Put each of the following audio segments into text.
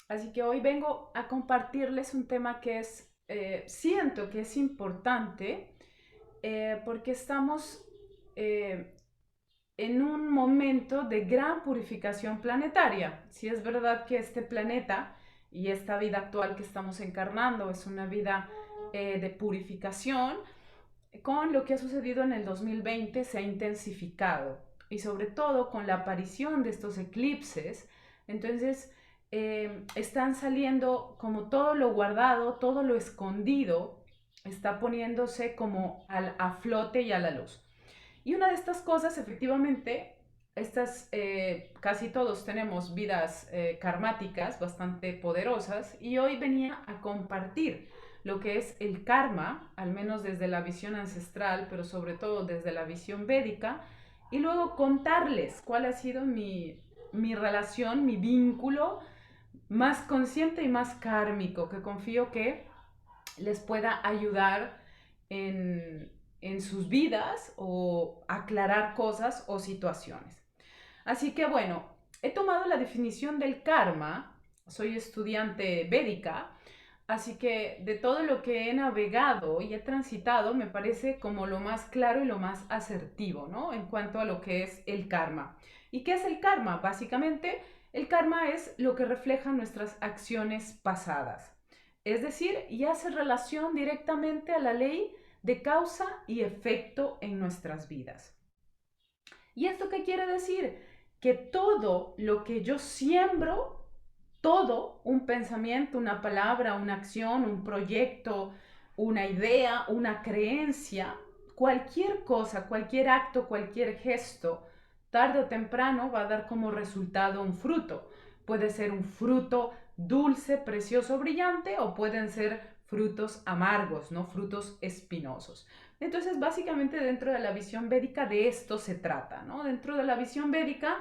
Así que hoy vengo a compartirles un tema que siento que es importante porque estamos eh, en un momento de gran purificación planetaria. Si es verdad que este planeta y esta vida actual que estamos encarnando es una vida de purificación, con lo que ha sucedido en el 2020 se ha intensificado y sobre todo con la aparición de estos eclipses, entonces están saliendo como todo lo guardado, todo lo escondido, está poniéndose como a flote y a la luz. Y una de estas cosas, efectivamente, casi todos tenemos vidas karmáticas bastante poderosas y hoy venía a compartir lo que es el karma, al menos desde la visión ancestral, pero sobre todo desde la visión védica, y luego contarles cuál ha sido mi relación, mi vínculo más consciente y más kármico, que confío que les pueda ayudar en sus vidas o aclarar cosas o situaciones. Así que bueno, he tomado la definición del karma, soy estudiante védica, así que de todo lo que he navegado y he transitado me parece como lo más claro y lo más asertivo, ¿no? En cuanto a lo que es el karma. ¿Y qué es el karma? Básicamente, el karma es lo que refleja nuestras acciones pasadas. Es decir, y hace relación directamente a la ley de causa y efecto en nuestras vidas. ¿Y esto qué quiere decir? Que todo lo que yo siembro, todo, un pensamiento, una palabra, una acción, un proyecto, una idea, una creencia, cualquier cosa, cualquier acto, cualquier gesto, tarde o temprano va a dar como resultado un fruto. Puede ser un fruto dulce, precioso, brillante o pueden ser frutos amargos, ¿no? Frutos espinosos. Entonces, básicamente dentro de la visión védica de esto se trata, ¿no? Dentro de la visión védica,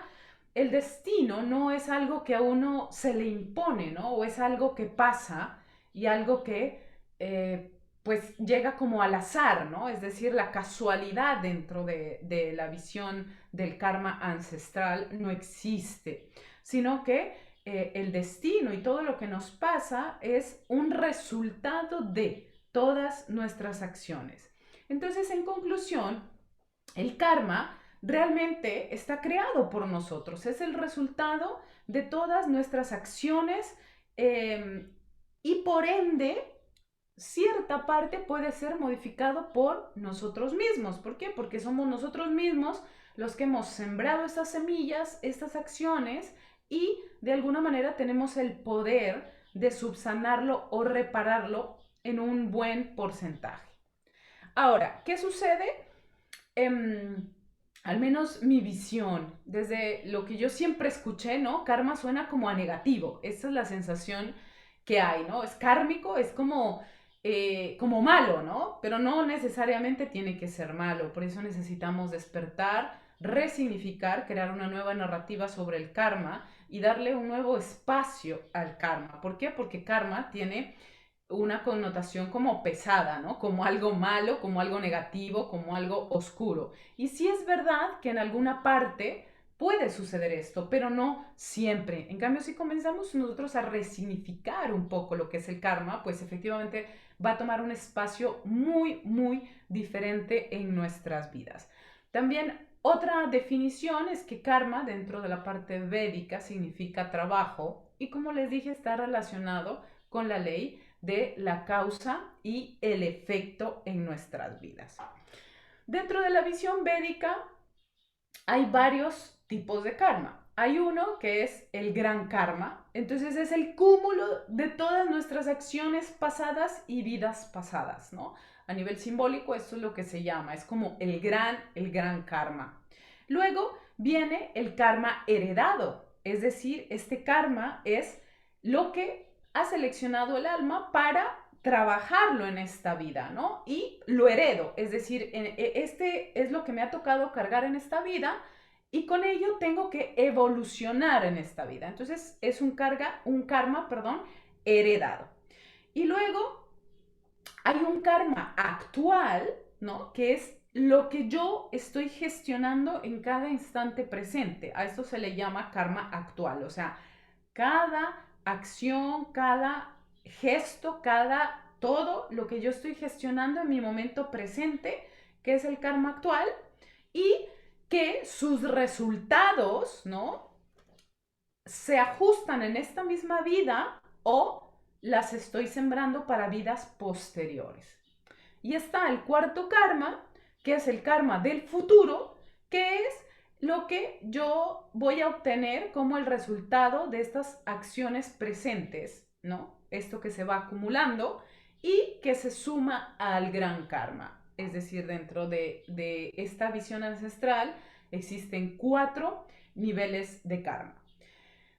el destino no es algo que a uno se le impone, ¿no? O es algo que pasa y algo que pues llega como al azar, ¿no? Es decir, la casualidad dentro de la visión del karma ancestral no existe, sino que el destino y todo lo que nos pasa es un resultado de todas nuestras acciones. Entonces, en conclusión, el karma realmente está creado por nosotros, es el resultado de todas nuestras acciones y por ende cierta parte puede ser modificado por nosotros mismos. ¿Por qué? Porque somos nosotros mismos los que hemos sembrado estas semillas, estas acciones y de alguna manera tenemos el poder de subsanarlo o repararlo en un buen porcentaje. Ahora, ¿qué sucede? Al menos mi visión, desde lo que yo siempre escuché, ¿no? Karma suena como a negativo. Esa es la sensación que hay, ¿no? Es kármico, es como malo, ¿no? Pero no necesariamente tiene que ser malo. Por eso necesitamos despertar, resignificar, crear una nueva narrativa sobre el karma y darle un nuevo espacio al karma. ¿Por qué? Porque karma tiene una connotación como pesada, ¿no? Como algo malo, como algo negativo, como algo oscuro. Y sí es verdad que en alguna parte puede suceder esto, pero no siempre. En cambio, si comenzamos nosotros a resignificar un poco lo que es el karma, pues efectivamente va a tomar un espacio muy, muy diferente en nuestras vidas. También otra definición es que karma dentro de la parte védica significa trabajo y como les dije está relacionado con la ley de la causa y el efecto en nuestras vidas. Dentro de la visión védica hay varios tipos de karma. Hay uno que es el gran karma, entonces es el cúmulo de todas nuestras acciones pasadas y vidas pasadas, ¿no? A nivel simbólico esto es lo que se llama, es como el gran karma. Luego viene el karma heredado, es decir, este karma es lo que ha seleccionado el alma para trabajarlo en esta vida, ¿no? Y lo heredo, es decir, este es lo que me ha tocado cargar en esta vida y con ello tengo que evolucionar en esta vida. Entonces es un karma, perdón, heredado. Y luego hay un karma actual, ¿no? Que es lo que yo estoy gestionando en cada instante presente. A esto se le llama karma actual, o sea, cada acción, cada gesto, cada todo lo que yo estoy gestionando en mi momento presente, que es el karma actual, y que sus resultados, ¿no? Se ajustan en esta misma vida o las estoy sembrando para vidas posteriores. Y está el cuarto karma, que es el karma del futuro, que es lo que yo voy a obtener como el resultado de estas acciones presentes, ¿no? Esto que se va acumulando y que se suma al gran karma. Es decir, dentro de esta visión ancestral existen 4 niveles de karma,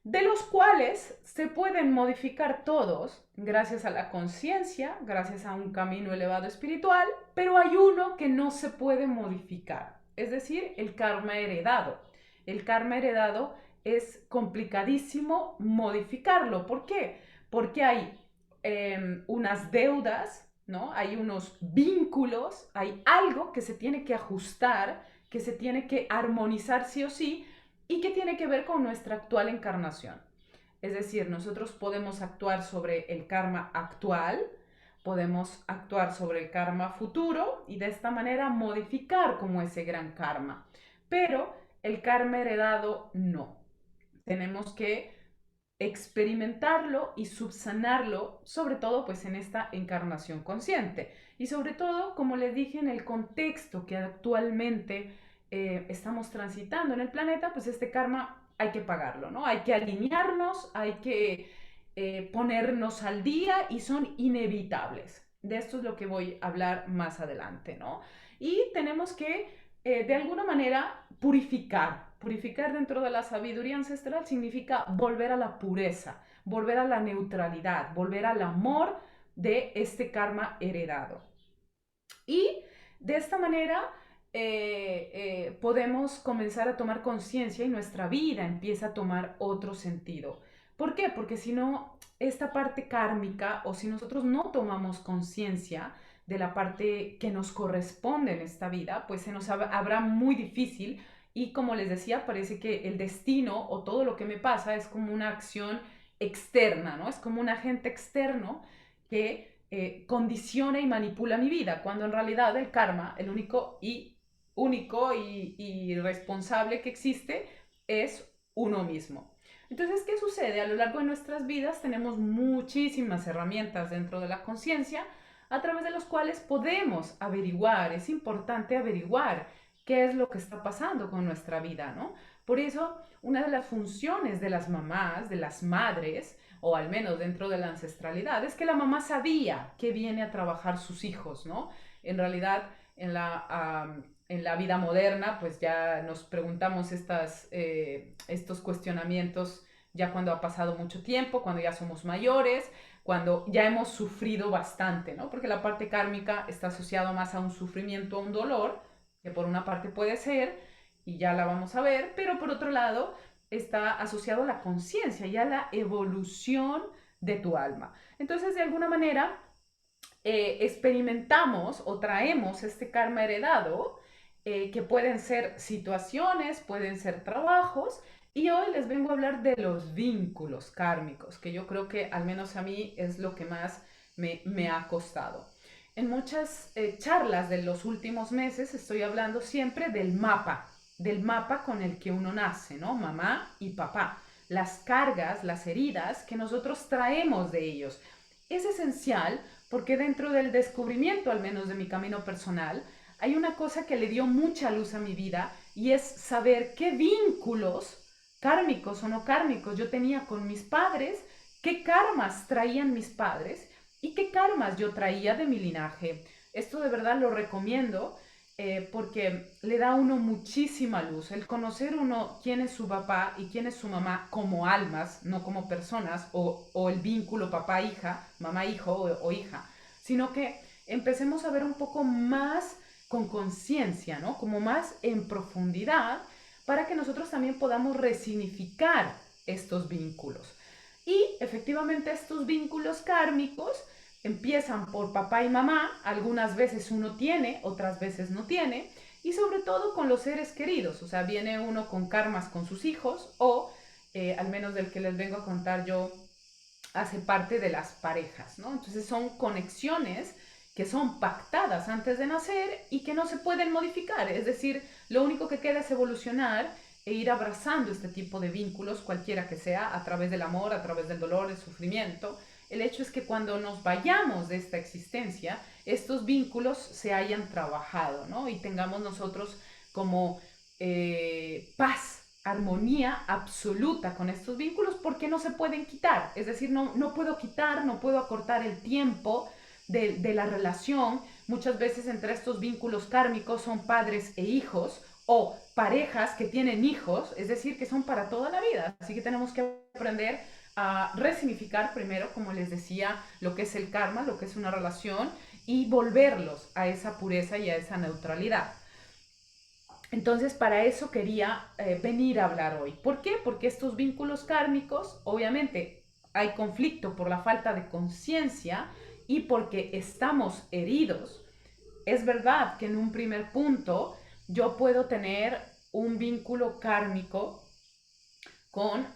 de los cuales se pueden modificar todos gracias a la conciencia, gracias a un camino elevado espiritual, pero hay uno que no se puede modificar, es decir, el karma heredado. El karma heredado es complicadísimo modificarlo. ¿Por qué? Porque hay unas deudas, ¿no? Hay unos vínculos, hay algo que se tiene que ajustar, que se tiene que armonizar sí o sí, y que tiene que ver con nuestra actual encarnación. Es decir, nosotros podemos actuar sobre el karma actual, podemos actuar sobre el karma futuro y de esta manera modificar como ese gran karma. Pero el karma heredado no. Tenemos que experimentarlo y subsanarlo, sobre todo pues en esta encarnación consciente. Y sobre todo, como les dije, en el contexto que actualmente estamos transitando en el planeta, pues este karma hay que pagarlo, ¿no? Hay que alinearnos, hay que ponernos al día y son inevitables. De esto es lo que voy a hablar más adelante, ¿no? Y tenemos que, de alguna manera, purificar. Purificar dentro de la sabiduría ancestral significa volver a la pureza, volver a la neutralidad, volver al amor de este karma heredado. Y de esta manera podemos comenzar a tomar conciencia y nuestra vida empieza a tomar otro sentido. ¿Por qué? Porque si no, esta parte kármica o si nosotros no tomamos conciencia de la parte que nos corresponde en esta vida, pues se nos habrá muy difícil y como les decía, parece que el destino o todo lo que me pasa es como una acción externa, ¿no? Es como un agente externo que condiciona y manipula mi vida, cuando en realidad el karma, el único y responsable que existe es uno mismo. Entonces, ¿qué sucede? A lo largo de nuestras vidas tenemos muchísimas herramientas dentro de la conciencia a través de las cuales podemos averiguar, es importante averiguar qué es lo que está pasando con nuestra vida, ¿no? Por eso, una de las funciones de las mamás, de las madres, o al menos dentro de la ancestralidad, es que la mamá sabía que viene a trabajar sus hijos, ¿no? En realidad, en la vida moderna, pues ya nos preguntamos estos cuestionamientos ya cuando ha pasado mucho tiempo, cuando ya somos mayores, cuando ya hemos sufrido bastante, ¿no? Porque la parte kármica está asociada más a un sufrimiento, a un dolor, que por una parte puede ser, y ya la vamos a ver, pero por otro lado está asociado a la conciencia y a la evolución de tu alma. Entonces, de alguna manera, experimentamos o traemos este karma heredado, que pueden ser situaciones, pueden ser trabajos, y hoy les vengo a hablar de los vínculos kármicos, que yo creo que al menos a mí es lo que más me ha costado. En muchas charlas de los últimos meses estoy hablando siempre del mapa con el que uno nace, ¿no? Mamá y papá, las cargas, las heridas que nosotros traemos de ellos. Es esencial porque dentro del descubrimiento, al menos de mi camino personal, hay una cosa que le dio mucha luz a mi vida y es saber qué vínculos kármicos o no kármicos yo tenía con mis padres, qué karmas traían mis padres y qué karmas yo traía de mi linaje. Esto de verdad lo recomiendo porque le da a uno muchísima luz. El conocer uno quién es su papá y quién es su mamá como almas, no como personas, o el vínculo papá-hija, mamá-hijo o hija, sino que empecemos a ver un poco más con conciencia, ¿no? Como más en profundidad, para que nosotros también podamos resignificar estos vínculos. Y efectivamente estos vínculos kármicos empiezan por papá y mamá, algunas veces uno tiene, otras veces no tiene, y sobre todo con los seres queridos, o sea, viene uno con karmas con sus hijos o, al menos del que les vengo a contar yo, hace parte de las parejas, ¿no? Entonces son conexiones que son pactadas antes de nacer y que no se pueden modificar. Es decir, lo único que queda es evolucionar e ir abrazando este tipo de vínculos, cualquiera que sea, a través del amor, a través del dolor, el sufrimiento. El hecho es que cuando nos vayamos de esta existencia, estos vínculos se hayan trabajado, ¿no? Y tengamos nosotros como paz, armonía absoluta con estos vínculos porque no se pueden quitar. Es decir, no puedo quitar, no puedo acortar el tiempo de la relación. Muchas veces entre estos vínculos kármicos son padres e hijos o parejas que tienen hijos, es decir, que son para toda la vida. Así que tenemos que aprender a resignificar primero, como les decía, lo que es el karma, lo que es una relación y volverlos a esa pureza y a esa neutralidad. Entonces, para eso quería venir a hablar hoy. ¿Por qué? Porque estos vínculos kármicos, obviamente, hay conflicto por la falta de conciencia y porque estamos heridos. Es verdad que en un primer punto yo puedo tener un vínculo kármico con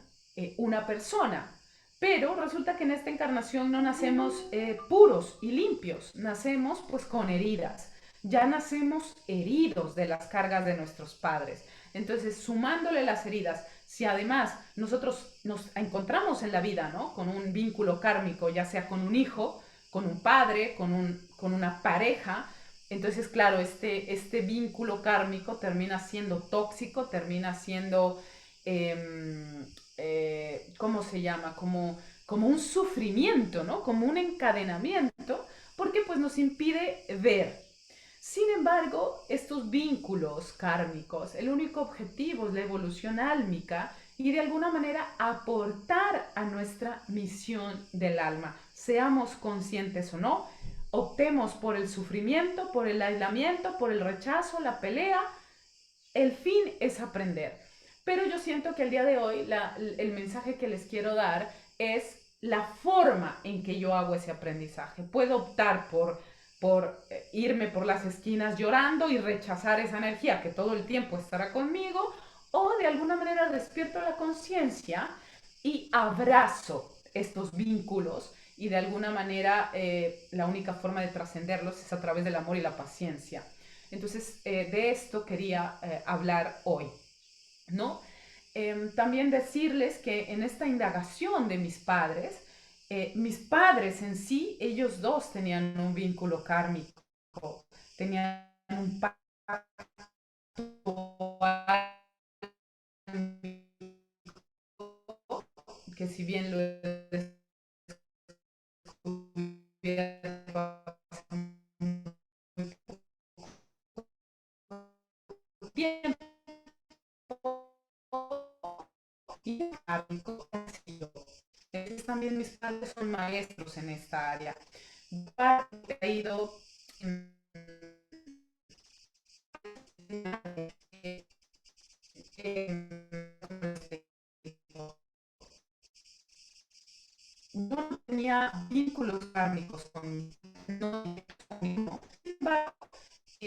una persona, pero resulta que en esta encarnación no nacemos puros y limpios, nacemos pues con heridas. Ya nacemos heridos de las cargas de nuestros padres. Entonces, sumándole las heridas, si además nosotros nos encontramos en la vida, ¿no? Con un vínculo kármico, ya sea con un hijo, con un padre, con una pareja, entonces, claro, este vínculo kármico termina siendo tóxico, termina siendo ¿cómo se llama? Como un sufrimiento, ¿no? Como un encadenamiento, porque pues nos impide ver. Sin embargo, estos vínculos kármicos, el único objetivo es la evolución álmica y de alguna manera aportar a nuestra misión del alma, seamos conscientes o no, optemos por el sufrimiento, por el aislamiento, por el rechazo, la pelea, el fin es aprender. Pero yo siento que el día de hoy el mensaje que les quiero dar es la forma en que yo hago ese aprendizaje. Puedo optar por irme por las esquinas llorando y rechazar esa energía que todo el tiempo estará conmigo, o de alguna manera despierto la conciencia y abrazo estos vínculos y de alguna manera la única forma de trascenderlos es a través del amor y la paciencia. Entonces, de esto quería hablar hoy, ¿no? También decirles que en esta indagación de mis padres en sí, ellos dos tenían un vínculo kármico, tenían un pacto que si bien lo he descubierto hace muy poco tiempo, y entonces también mis padres son maestros en esta área. Ha ido no tenía vínculos kármicos con no, sin embargo,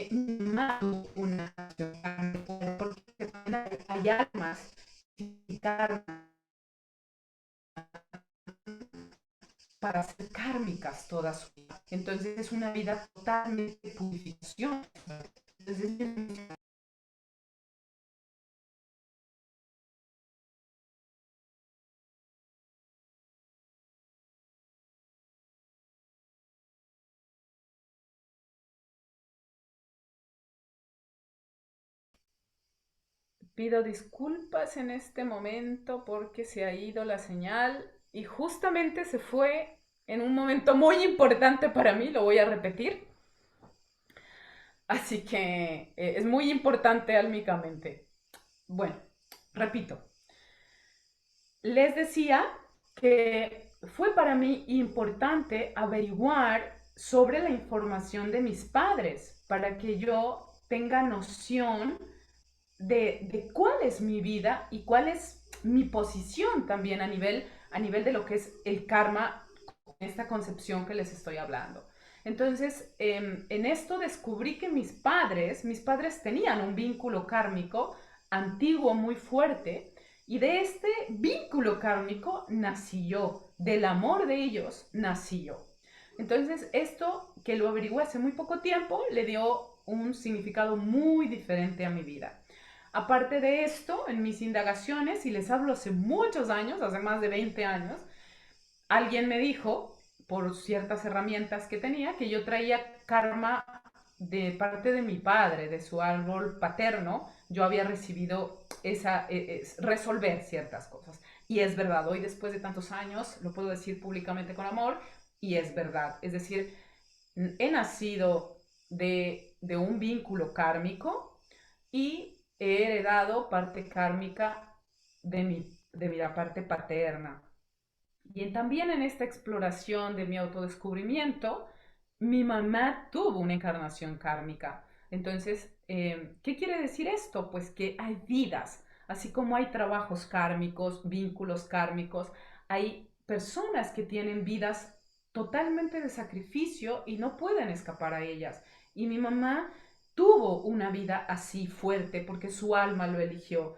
mi mamá tuvo una relación porque hay almas y karma para ser kármicas toda su vida. Entonces es una vida totalmente de purificación. Entonces, pido disculpas en este momento porque se ha ido la señal y justamente se fue en un momento muy importante para mí, lo voy a repetir. Así que es muy importante álmicamente. Bueno, repito, les decía que fue para mí importante averiguar sobre la información de mis padres para que yo tenga noción de cuál es mi vida y cuál es mi posición también a nivel de lo que es el karma, esta concepción que les estoy hablando. Entonces, en esto descubrí que mis padres tenían un vínculo kármico antiguo muy fuerte y de este vínculo kármico nací yo. del amor de ellos, nací yo. Entonces, esto que lo averigué hace muy poco tiempo, le dio un significado muy diferente a mi vida. Aparte de esto, en mis indagaciones, y les hablo hace muchos años, hace más de 20 años, alguien me dijo, por ciertas herramientas que tenía, que yo traía karma de parte de mi padre, de su árbol paterno. Yo había recibido resolver ciertas cosas. Y es verdad, hoy después de tantos años, lo puedo decir públicamente con amor, y es verdad. Es decir, he nacido de un vínculo kármico y he heredado parte kármica de mi parte paterna. Y también en esta exploración de mi autodescubrimiento, mi mamá tuvo una encarnación kármica. Entonces, ¿qué quiere decir esto? Pues que hay vidas, así como hay trabajos kármicos, vínculos kármicos, hay personas que tienen vidas totalmente de sacrificio y no pueden escapar a ellas. Y mi mamá tuvo una vida así fuerte porque su alma lo eligió.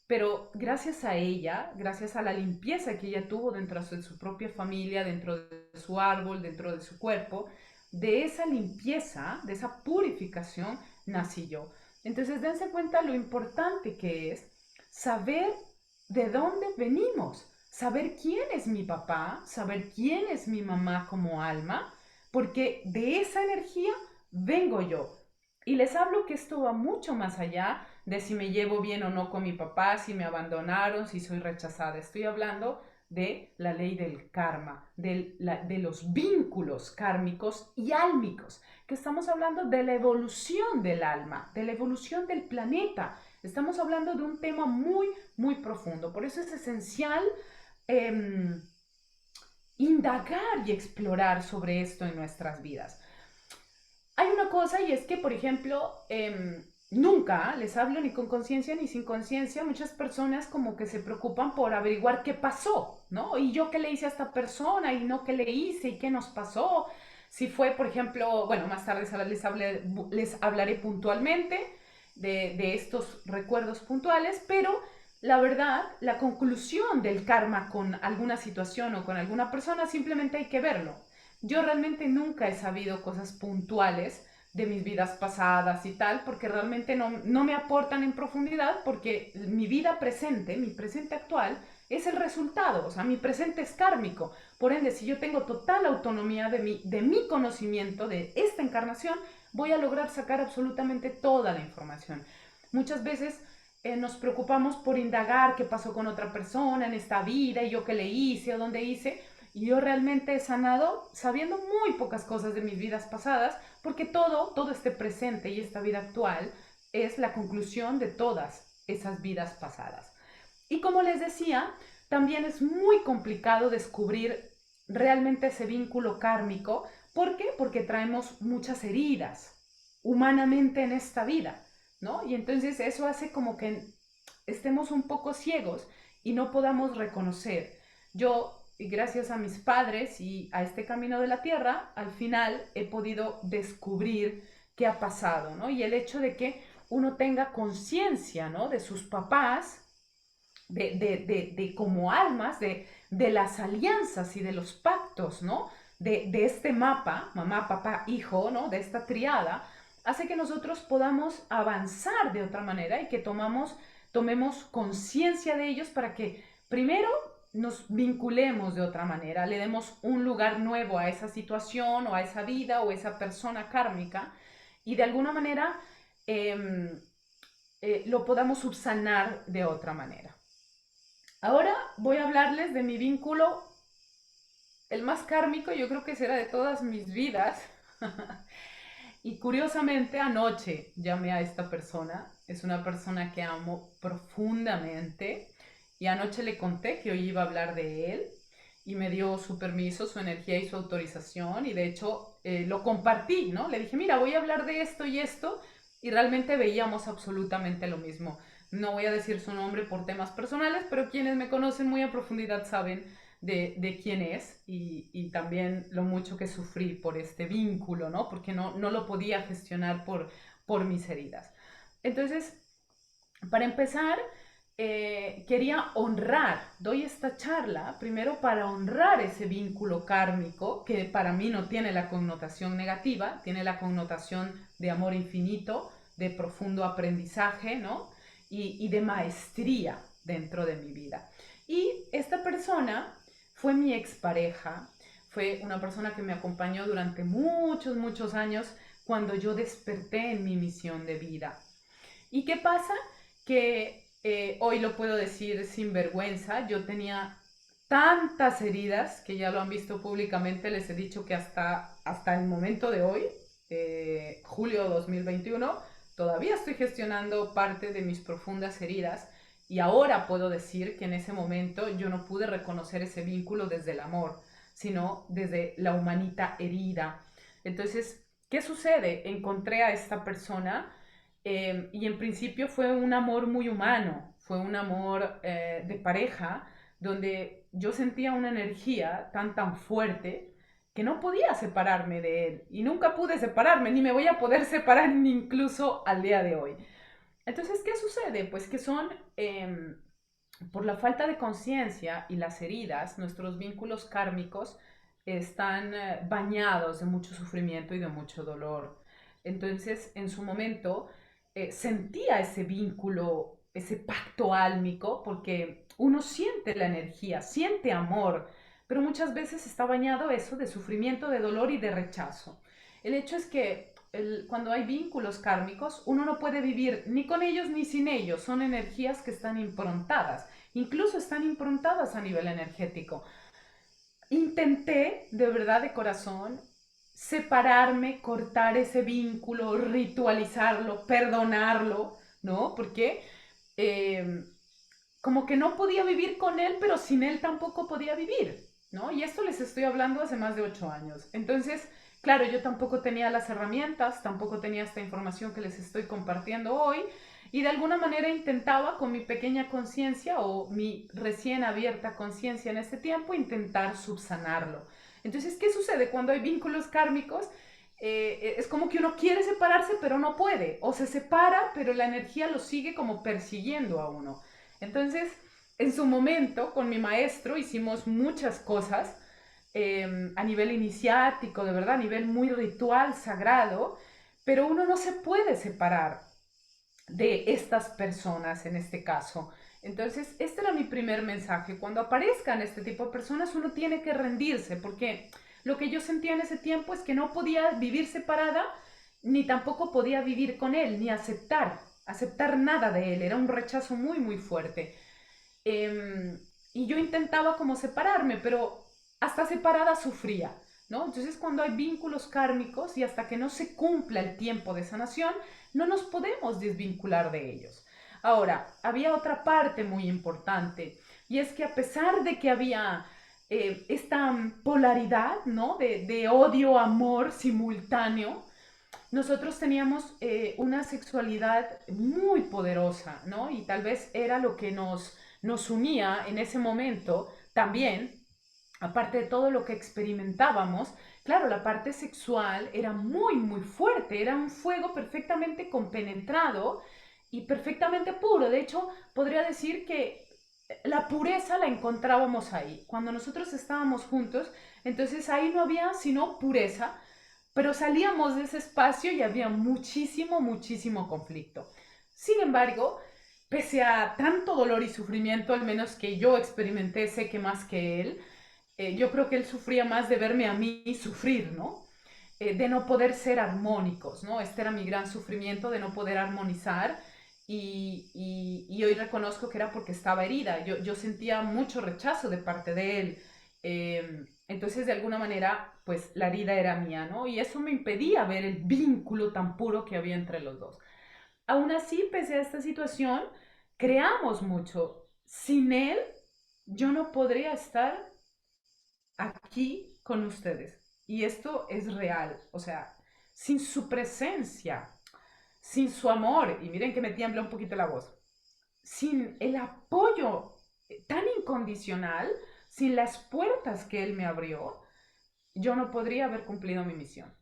Pero gracias a ella, gracias a la limpieza que ella tuvo dentro de su propia familia, dentro de su árbol, dentro de su cuerpo, de esa limpieza, de esa purificación, nací yo. Entonces dense cuenta lo importante que es saber de dónde venimos, saber quién es mi papá, saber quién es mi mamá como alma, porque de esa energía vengo yo. Y les hablo que esto va mucho más allá de si me llevo bien o no con mi papá, si me abandonaron, si soy rechazada. Estoy hablando de la ley del karma, de los vínculos kármicos y álmicos, que estamos hablando de la evolución del alma, de la evolución del planeta. Estamos hablando de un tema muy, muy profundo. Por eso es esencial eh, indagar y explorar sobre esto en nuestras vidas. Hay una cosa y es que, por ejemplo, nunca les hablo ni con conciencia ni sin conciencia. Muchas personas como que se preocupan por averiguar qué pasó, ¿no? Y yo qué le hice a esta persona y no qué le hice y qué nos pasó. Si fue, por ejemplo, bueno, más tarde les hablaré puntualmente de estos recuerdos puntuales, pero la verdad, la conclusión del karma con alguna situación o con alguna persona simplemente hay que verlo. Yo realmente nunca he sabido cosas puntuales de mis vidas pasadas y tal, porque realmente no me aportan en profundidad, porque mi vida presente, mi presente actual, es el resultado, o sea, mi presente es kármico. Por ende, si yo tengo total autonomía de mi conocimiento de esta encarnación, voy a lograr sacar absolutamente toda la información. Muchas veces nos preocupamos por indagar qué pasó con otra persona en esta vida y yo qué le hice o dónde hice, y yo realmente he sanado sabiendo muy pocas cosas de mis vidas pasadas, porque todo este presente y esta vida actual es la conclusión de todas esas vidas pasadas. Y como les decía, también es muy complicado descubrir realmente ese vínculo kármico. ¿Por qué? Porque traemos muchas heridas humanamente en esta vida, ¿no? Y entonces eso hace como que estemos un poco ciegos y no podamos reconocer. Yo, gracias a mis padres y a este camino de la tierra, al final he podido descubrir qué ha pasado, ¿no? Y el hecho de que uno tenga conciencia, ¿no? De sus papás, de como almas, de las alianzas y de los pactos, ¿no? De este mapa, mamá, papá, hijo, ¿no? De esta triada, hace que nosotros podamos avanzar de otra manera y que tomemos conciencia de ellos para que primero nos vinculemos de otra manera, le demos un lugar nuevo a esa situación o a esa vida o a esa persona kármica y de alguna manera lo podamos subsanar de otra manera. Ahora voy a hablarles de mi vínculo, el más kármico, yo creo que será de todas mis vidas. Y curiosamente anoche llamé a esta persona, es una persona que amo profundamente, y anoche le conté que hoy iba a hablar de él y me dio su permiso, su energía y su autorización, y de hecho lo compartí, ¿no? Le dije, mira, voy a hablar de esto y esto, y realmente veíamos absolutamente lo mismo. No voy a decir su nombre por temas personales, pero quienes me conocen muy a profundidad saben de quién es y también lo mucho que sufrí por este vínculo, ¿no? Porque no lo podía gestionar por mis heridas. Entonces, para empezar, quería honrar, doy esta charla primero para honrar ese vínculo kármico que para mí no tiene la connotación negativa, tiene la connotación de amor infinito, de profundo aprendizaje, ¿no? Y de maestría dentro de mi vida. Y esta persona fue mi expareja, fue una persona que me acompañó durante muchos, muchos años cuando yo desperté en mi misión de vida. ¿Y qué pasa? Que hoy lo puedo decir sin vergüenza, yo tenía tantas heridas que ya lo han visto públicamente, les he dicho que hasta el momento de hoy, julio 2021, todavía estoy gestionando parte de mis profundas heridas y ahora puedo decir que en ese momento yo no pude reconocer ese vínculo desde el amor, sino desde la humanita herida. Entonces, ¿qué sucede? Encontré a esta persona y en principio fue un amor muy humano, fue un amor de pareja, donde yo sentía una energía tan fuerte que no podía separarme de él. Y nunca pude separarme, ni me voy a poder separar ni incluso al día de hoy. Entonces, ¿qué sucede? Pues que son, por la falta de conciencia y las heridas, nuestros vínculos kármicos están bañados de mucho sufrimiento y de mucho dolor. Entonces, en su momento, sentía ese vínculo, ese pacto álmico, porque uno siente la energía, siente amor, pero muchas veces está bañado eso de sufrimiento, de dolor y de rechazo. El hecho es que cuando hay vínculos kármicos, uno no puede vivir ni con ellos ni sin ellos. Son energías que están improntadas, incluso están improntadas a nivel energético. Intenté, de verdad, de corazón, separarme, cortar ese vínculo, ritualizarlo, perdonarlo, ¿no? Porque eh, como que no podía vivir con él, pero sin él tampoco podía vivir, ¿no? Y esto les estoy hablando hace más de 8 años. Entonces, claro, yo tampoco tenía las herramientas, tampoco tenía esta información que les estoy compartiendo hoy, y de alguna manera intentaba con mi pequeña conciencia o mi recién abierta conciencia en este tiempo intentar subsanarlo. Entonces, ¿qué sucede cuando hay vínculos kármicos? Es como que uno quiere separarse pero no puede, o se separa pero la energía lo sigue como persiguiendo a uno. Entonces, en su momento, con mi maestro hicimos muchas cosas a nivel iniciático, de verdad, a nivel muy ritual, sagrado, pero uno no se puede separar de estas personas en este caso. Entonces, este era mi primer mensaje. Cuando aparezcan este tipo de personas, uno tiene que rendirse, porque lo que yo sentía en ese tiempo es que no podía vivir separada, ni tampoco podía vivir con él, ni aceptar nada de él. Era un rechazo muy, muy fuerte. Y yo intentaba como separarme, pero hasta separada sufría, ¿no? Entonces cuando hay vínculos kármicos y hasta que no se cumpla el tiempo de sanación, no nos podemos desvincular de ellos. Ahora, había otra parte muy importante y es que a pesar de que había esta polaridad, ¿no? De odio-amor simultáneo, nosotros teníamos una sexualidad muy poderosa, ¿no? Y tal vez era lo que nos unía en ese momento también, aparte de todo lo que experimentábamos. Claro, la parte sexual era muy, muy fuerte, era un fuego perfectamente compenetrado y perfectamente puro. De hecho, podría decir que la pureza la encontrábamos ahí. Cuando nosotros estábamos juntos, entonces ahí no había sino pureza, pero salíamos de ese espacio y había muchísimo, muchísimo conflicto. Sin embargo, pese a tanto dolor y sufrimiento, al menos que yo experimenté, sé que más que él, yo creo que él sufría más de verme a mí sufrir, ¿no? De no poder ser armónicos, ¿no? Este era mi gran sufrimiento de no poder armonizar y hoy reconozco que era porque estaba herida. Yo sentía mucho rechazo de parte de él. Entonces, de alguna manera, pues la herida era mía, ¿no? Y eso me impedía ver el vínculo tan puro que había entre los dos. Aún así, pese a esta situación, creamos mucho. Sin él, yo no podría estar aquí con ustedes. Y esto es real. O sea, sin su presencia, sin su amor, y miren que me tiembla un poquito la voz, sin el apoyo tan incondicional, sin las puertas que él me abrió, yo no podría haber cumplido mi misión.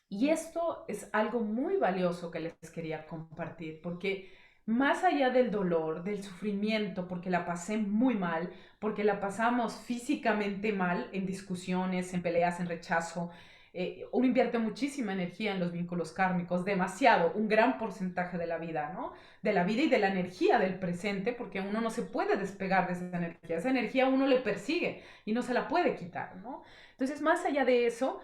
Y esto es algo muy valioso que les quería compartir, porque más allá del dolor, del sufrimiento, porque la pasé muy mal, porque la pasamos físicamente mal en discusiones, en peleas, en rechazo. Uno invierte muchísima energía en los vínculos kármicos, demasiado, un gran porcentaje de la vida, ¿no? De la vida y de la energía del presente, porque uno no se puede despegar de esa energía uno le persigue y no se la puede quitar, ¿no? Entonces, más allá de eso,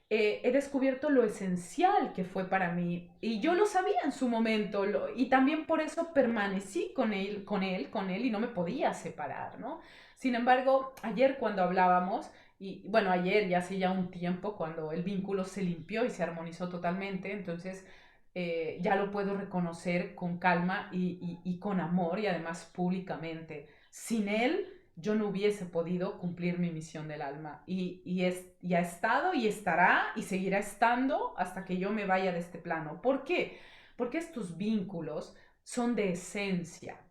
he descubierto lo esencial que fue para mí y yo lo sabía en su momento y también por eso permanecí con él y no me podía separar, ¿no? Sin embargo, ayer cuando hablábamos, y bueno, ayer ya hace ya un tiempo cuando el vínculo se limpió y se armonizó totalmente, entonces ya lo puedo reconocer con calma y con amor y además públicamente. Sin él yo no hubiese podido cumplir mi misión del alma. Y ha estado y estará y seguirá estando hasta que yo me vaya de este plano. ¿Por qué? Porque estos vínculos son de esencia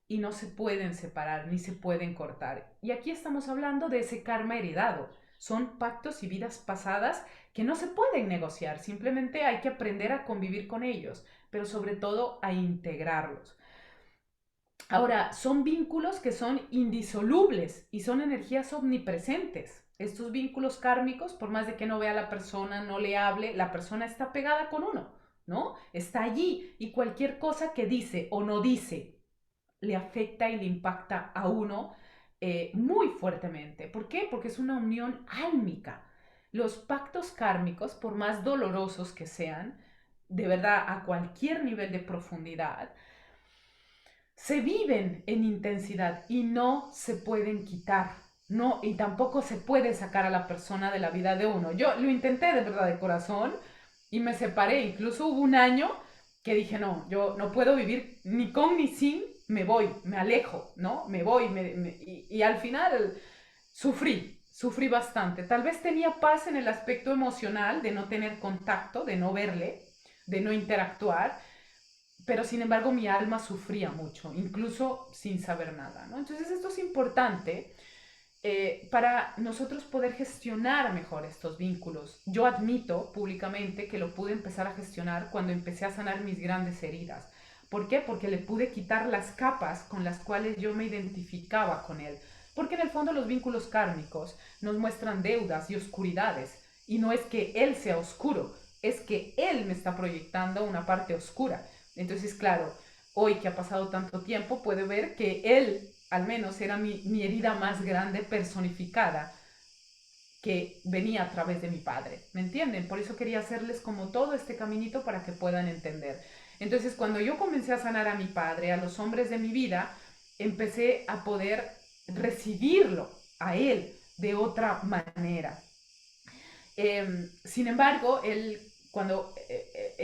y no se pueden separar ni se pueden cortar. Y aquí estamos hablando de ese karma heredado. Son pactos y vidas pasadas que no se pueden negociar, simplemente hay que aprender a convivir con ellos, pero sobre todo a integrarlos. Ahora, son vínculos que son indisolubles y son energías omnipresentes. Estos vínculos kármicos, por más de que no vea a la persona, no le hable, la persona está pegada con uno, ¿no? Está allí y cualquier cosa que dice o no dice le afecta y le impacta a uno muy fuertemente. ¿Por qué? Porque es una unión álmica. Los pactos kármicos, por más dolorosos que sean, de verdad a cualquier nivel de profundidad, se viven en intensidad y no se pueden quitar. No, y tampoco se puede sacar a la persona de la vida de uno. Yo lo intenté de verdad de corazón y me separé. Incluso hubo un año que dije, no, yo no puedo vivir ni con ni sin, me voy, me alejo, ¿no? Me voy, y al final sufrí bastante. Tal vez tenía paz en el aspecto emocional de no tener contacto, de no verle, de no interactuar, pero sin embargo mi alma sufría mucho, incluso sin saber nada, ¿no? Entonces esto es importante para nosotros poder gestionar mejor estos vínculos. Yo admito públicamente que lo pude empezar a gestionar cuando empecé a sanar mis grandes heridas. ¿Por qué? Porque le pude quitar las capas con las cuales yo me identificaba con él. Porque en el fondo los vínculos kármicos nos muestran deudas y oscuridades. Y no es que él sea oscuro, es que él me está proyectando una parte oscura. Entonces, claro, hoy que ha pasado tanto tiempo, puede ver que él, al menos, era mi herida más grande personificada que venía a través de mi padre. ¿Me entienden? Por eso quería hacerles como todo este caminito para que puedan entender. Entonces, cuando yo comencé a sanar a mi padre, a los hombres de mi vida, empecé a poder recibirlo a él de otra manera. Sin embargo, él, cuando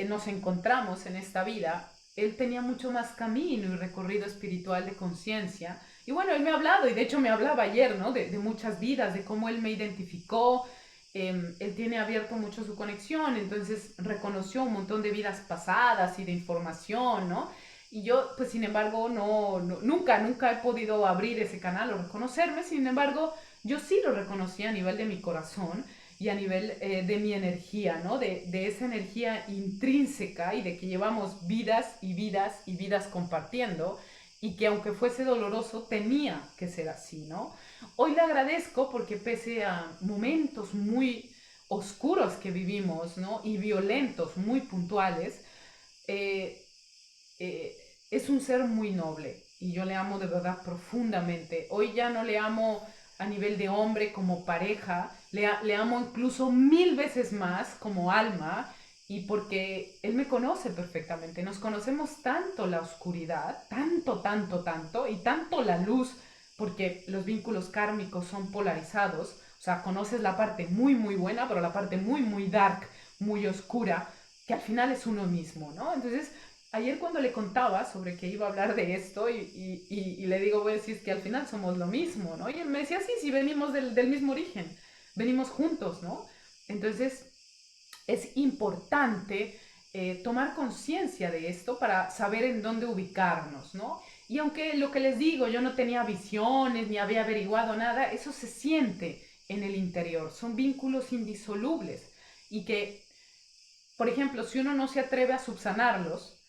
nos encontramos en esta vida, él tenía mucho más camino y recorrido espiritual de conciencia. Y bueno, él me ha hablado, y de hecho me hablaba ayer, ¿no? De muchas vidas, de cómo él me identificó. Él tiene abierto mucho su conexión, entonces reconoció un montón de vidas pasadas y de información, ¿no? Y yo, pues sin embargo, nunca he podido abrir ese canal o reconocerme, sin embargo, yo sí lo reconocí a nivel de mi corazón y a nivel de mi energía, ¿no? De esa energía intrínseca y de que llevamos vidas y vidas y vidas compartiendo y que aunque fuese doloroso tenía que ser así, ¿no? Hoy le agradezco porque pese a momentos muy oscuros que vivimos, ¿no? Y violentos, muy puntuales, eh, eh, es un ser muy noble y yo le amo de verdad profundamente. Hoy ya no le amo a nivel de hombre como pareja, le amo incluso mil veces más como alma y porque él me conoce perfectamente. Nos conocemos tanto la oscuridad, tanto y tanto la luz, porque los vínculos kármicos son polarizados. O sea, conoces la parte muy buena, pero la parte muy dark, muy oscura, que al final es uno mismo, ¿no? Entonces, ayer cuando le contaba sobre que iba a hablar de esto y le digo, pues si es que al final somos lo mismo, ¿no? Y él me decía, sí, sí, venimos del mismo origen, venimos juntos, ¿no? Entonces es importante tomar conciencia de esto para saber en dónde ubicarnos, ¿no? Y aunque lo que les digo, yo no tenía visiones ni había averiguado nada, eso se siente en el interior, son vínculos indisolubles y que, por ejemplo, si uno no se atreve a subsanarlos,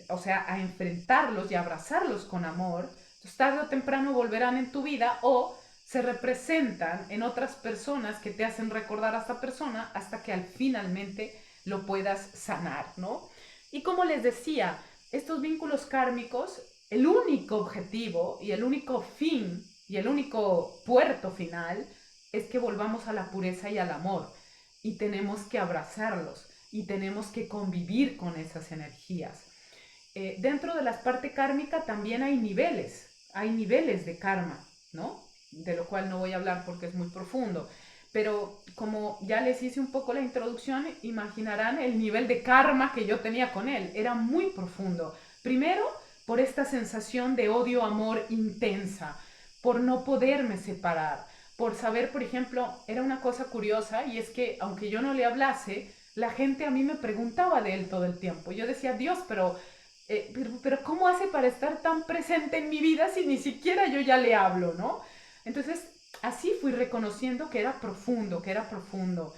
o sea, a enfrentarlos y abrazarlos con amor, entonces tarde o temprano volverán en tu vida o se representan en otras personas que te hacen recordar a esta persona hasta que finalmente lo puedas sanar, ¿no? Y como les decía, estos vínculos kármicos, el único objetivo y el único fin y el único puerto final es que volvamos a la pureza y al amor. Y tenemos que abrazarlos y tenemos que convivir con esas energías. Dentro de la parte kármica también hay niveles de karma, ¿no? De lo cual no voy a hablar porque es muy profundo. Pero como ya les hice un poco la introducción, imaginarán el nivel de karma que yo tenía con él. Era muy profundo. Primero, por esta sensación de odio-amor intensa, por no poderme separar, por saber, por ejemplo, era una cosa curiosa y es que aunque yo no le hablase, la gente a mí me preguntaba de él todo el tiempo. Yo decía, Dios, pero ¿cómo hace para estar tan presente en mi vida si ni siquiera yo ya le hablo, ¿no? Entonces, así fui reconociendo que era profundo, que era profundo.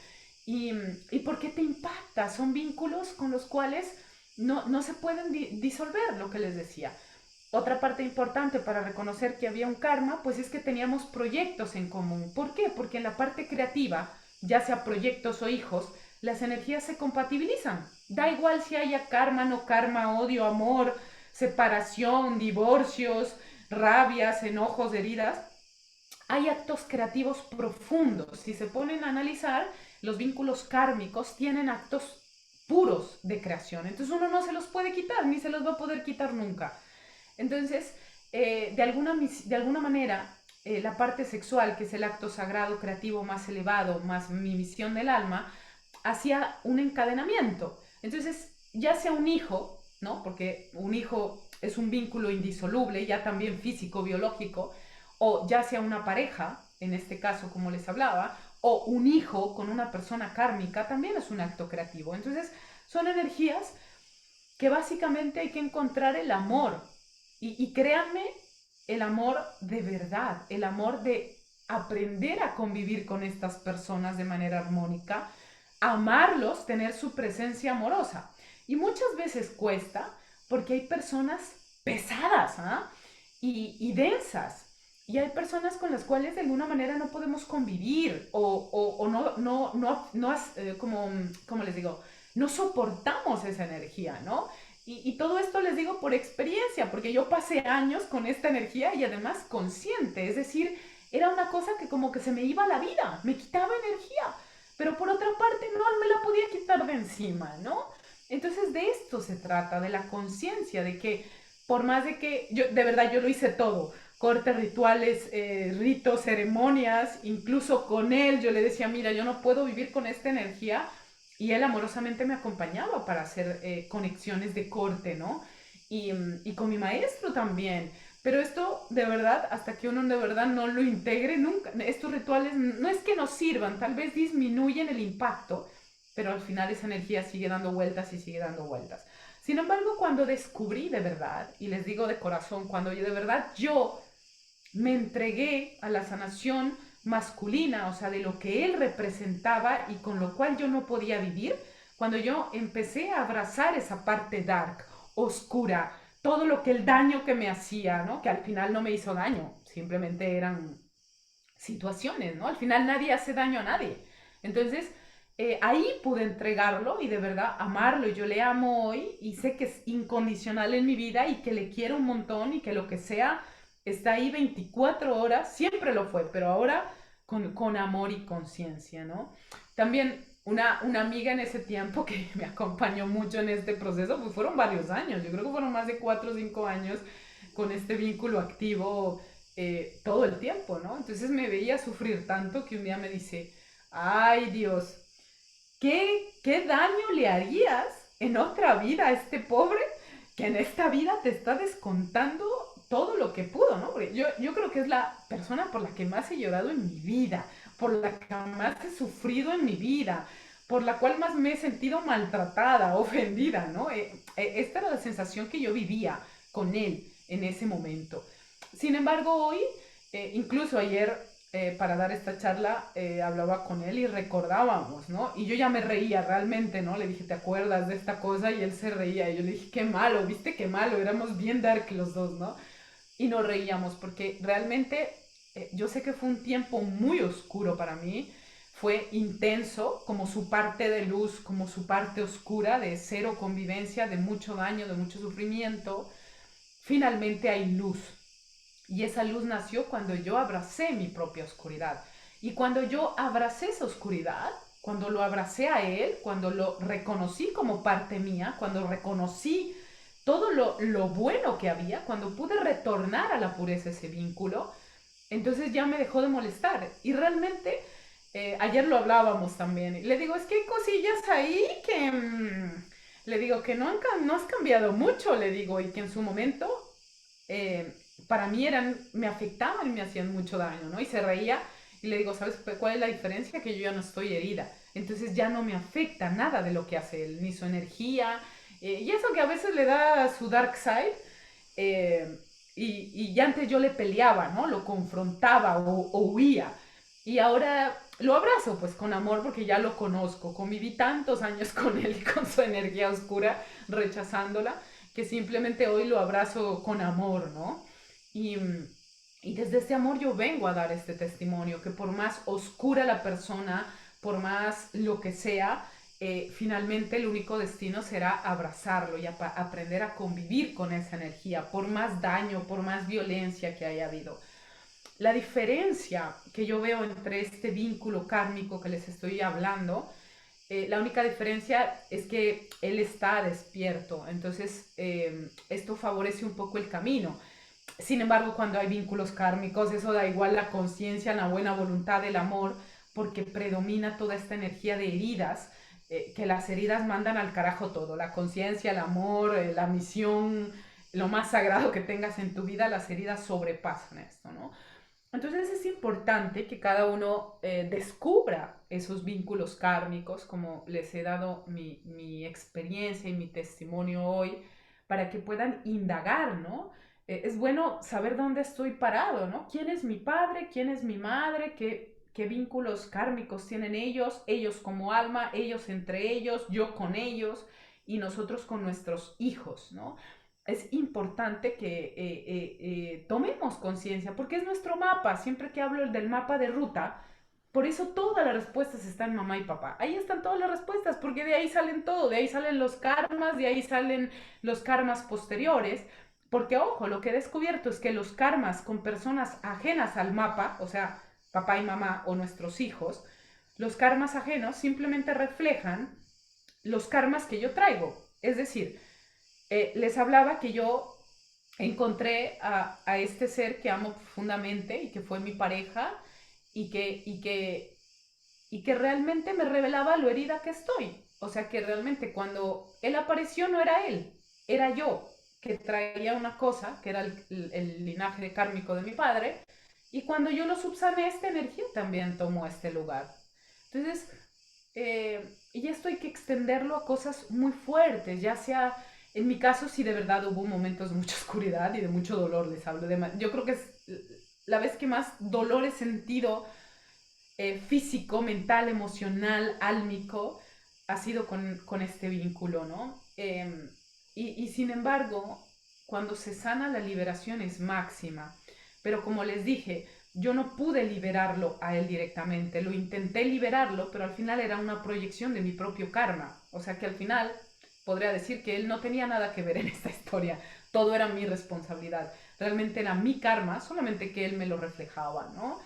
Y, y porque te impacta, son vínculos con los cuales no se pueden disolver, lo que les decía. Otra parte importante para reconocer que había un karma, pues es que teníamos proyectos en común. ¿Por qué? Porque en la parte creativa, ya sea proyectos o hijos, las energías se compatibilizan. Da igual si haya karma, no karma, odio, amor, separación, divorcios, rabias, enojos, heridas. Hay actos creativos profundos. Si se ponen a analizar, los vínculos kármicos tienen actos puros de creación. Entonces uno no se los puede quitar, ni se los va a poder quitar nunca. Entonces, de alguna manera, la parte sexual, que es el acto sagrado, creativo más elevado, más mi misión del alma, hacía un encadenamiento. Entonces, ya sea un hijo, ¿no? Porque un hijo es un vínculo indisoluble, ya también físico, biológico, o ya sea una pareja, en este caso, como les hablaba, o un hijo con una persona kármica, también es un acto creativo. Entonces, son energías que básicamente hay que encontrar el amor. Y créanme, el amor de verdad, el amor de aprender a convivir con estas personas de manera armónica, amarlos, tener su presencia amorosa. Y muchas veces cuesta porque hay personas pesadas, ¿ah? Y densas. Y hay personas con las cuales de alguna manera no podemos convivir o como les digo, no soportamos esa energía, ¿no? Y todo esto les digo por experiencia, porque yo pasé años con esta energía y además consciente, es decir, era una cosa que como que se me iba la vida, me quitaba energía, pero por otra parte no me la podía quitar de encima, ¿no? Entonces de esto se trata, de la conciencia, de que por más de que yo, de verdad yo lo hice todo, cortes, rituales, ritos, ceremonias, incluso con él yo le decía, mira, yo no puedo vivir con esta energía y él amorosamente me acompañaba para hacer conexiones de corte, ¿no? Y con mi maestro también. Pero esto, de verdad, hasta que uno de verdad no lo integre, nunca, estos rituales no es que nos sirvan, tal vez disminuyen el impacto, pero al final esa energía sigue dando vueltas y sigue dando vueltas. Sin embargo, cuando descubrí de verdad, y les digo de corazón, cuando yo de verdad yo me entregué a la sanación masculina, o sea, de lo que él representaba y con lo cual yo no podía vivir, cuando yo empecé a abrazar esa parte dark, oscura, todo lo que el daño que me hacía, ¿no? Que al final no me hizo daño, simplemente eran situaciones, ¿no? Al final nadie hace daño a nadie. Entonces, ahí pude entregarlo y de verdad amarlo. Y yo le amo hoy y sé que es incondicional en mi vida y que le quiero un montón y que lo que sea está ahí 24 horas, siempre lo fue, pero ahora con amor y conciencia, ¿no? También una amiga en ese tiempo que me acompañó mucho en este proceso, pues fueron varios años, yo creo que fueron más de 4 o 5 años con este vínculo activo todo el tiempo, ¿no? Entonces me veía sufrir tanto que un día me dice, ay Dios, ¿qué daño le harías en otra vida a este pobre que en esta vida te está descontando todo lo que pudo, ¿no? Porque yo creo que es la persona por la que más he llorado en mi vida, por la que más he sufrido en mi vida, por la cual más me he sentido maltratada, ofendida, ¿no? Esta era la sensación que yo vivía con él en ese momento. Sin embargo, hoy, incluso ayer, para dar esta charla, hablaba con él y recordábamos, ¿no? Y yo ya me reía realmente, ¿no? Le dije, ¿te acuerdas de esta cosa? Y él se reía. Y yo le dije, qué malo, ¿viste? Qué malo. Éramos bien dark los dos, ¿no? Y nos reíamos porque realmente yo sé que fue un tiempo muy oscuro para mí. Fue intenso, como su parte de luz, como su parte oscura, de cero convivencia, de mucho daño, de mucho sufrimiento. Finalmente hay luz. Y esa luz nació cuando yo abracé mi propia oscuridad. Y cuando yo abracé esa oscuridad, cuando lo abracé a él, cuando lo reconocí como parte mía, cuando reconocí todo lo bueno que había, cuando pude retornar a la pureza ese vínculo, entonces ya me dejó de molestar. Y realmente, ayer lo hablábamos también. Le digo, es que hay cosillas ahí que... le digo que no has cambiado mucho, le digo, y que en su momento eh, para mí me afectaban y me hacían mucho daño, ¿no? Y se reía y le digo, ¿sabes cuál es la diferencia? Que yo ya no estoy herida. Entonces ya no me afecta nada de lo que hace él, ni su energía. Y eso que a veces le da su dark side. eh, y antes yo le peleaba, ¿no? Lo confrontaba o huía. Y ahora lo abrazo pues con amor porque ya lo conozco. Conviví tantos años con él y con su energía oscura, rechazándola, que simplemente hoy lo abrazo con amor, ¿no? Y, y desde este amor yo vengo a dar este testimonio, que por más oscura la persona, por más lo que sea, finalmente el único destino será abrazarlo y aprender a convivir con esa energía, por más daño, por más violencia que haya habido. La diferencia que yo veo entre este vínculo kármico que les estoy hablando, la única diferencia es que él está despierto, entonces esto favorece un poco el camino. Sin embargo, cuando hay vínculos kármicos, eso da igual la conciencia, la buena voluntad, el amor, porque predomina toda esta energía de heridas, que las heridas mandan al carajo todo, la conciencia, el amor, la misión, lo más sagrado que tengas en tu vida, las heridas sobrepasan esto, ¿no? Entonces es importante que cada uno descubra esos vínculos kármicos, como les he dado mi experiencia y mi testimonio hoy, para que puedan indagar, ¿no? Es bueno saber dónde estoy parado, ¿no? ¿Quién es mi padre? ¿Quién es mi madre? ¿Qué vínculos kármicos tienen ellos como alma, ellos entre ellos, yo con ellos y nosotros con nuestros hijos, ¿no? Es importante que tomemos conciencia, porque es nuestro mapa. Siempre que hablo del mapa de ruta, por eso todas las respuestas están en mamá y papá. Ahí están todas las respuestas, porque de ahí salen todo, de ahí salen los karmas, de ahí salen los karmas posteriores. Porque, ojo, lo que he descubierto es que los karmas con personas ajenas al mapa, o sea, papá y mamá o nuestros hijos, los karmas ajenos simplemente reflejan los karmas que yo traigo. Es decir, les hablaba que yo encontré a este ser que amo profundamente y que fue mi pareja y que realmente me revelaba lo herida que estoy. O sea que realmente cuando él apareció no era él, era yo, que traía una cosa, que era el linaje kármico de mi padre, y cuando yo lo subsané, esta energía también tomó este lugar. Entonces, y esto hay que extenderlo a cosas muy fuertes, ya sea, en mi caso, si de verdad hubo momentos de mucha oscuridad y de mucho dolor, les hablo de... Yo creo que es la vez que más dolor he sentido, físico, mental, emocional, álmico, ha sido con este vínculo, ¿no? Y sin embargo, cuando se sana, la liberación es máxima. Pero como les dije, yo no pude liberarlo a él directamente. Lo intenté liberarlo, pero al final era una proyección de mi propio karma. O sea que al final podría decir que él no tenía nada que ver en esta historia. Todo era mi responsabilidad. Realmente era mi karma, solamente que él me lo reflejaba, ¿no?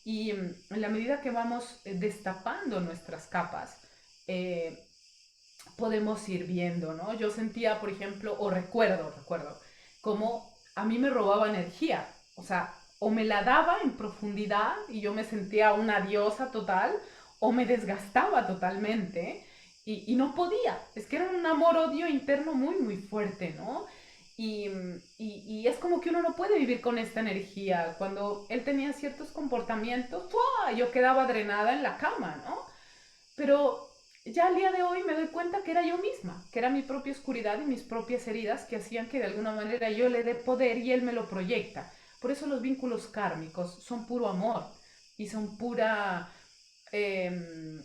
Y en la medida que vamos destapando nuestras capas, eh, podemos ir viendo, ¿no? Yo sentía, por ejemplo, o recuerdo, como a mí me robaba energía, o sea, o me la daba en profundidad y yo me sentía una diosa total, o me desgastaba totalmente y no podía. Es que era un amor-odio interno muy, muy fuerte, ¿no? Y, y, es como que uno no puede vivir con esta energía. Cuando él tenía ciertos comportamientos, ¡fua! Yo quedaba drenada en la cama, ¿no? Pero ya al día de hoy me doy cuenta que era yo misma, que era mi propia oscuridad y mis propias heridas que hacían que de alguna manera yo le dé poder y él me lo proyecta. Por eso los vínculos kármicos son puro amor. y son pura em,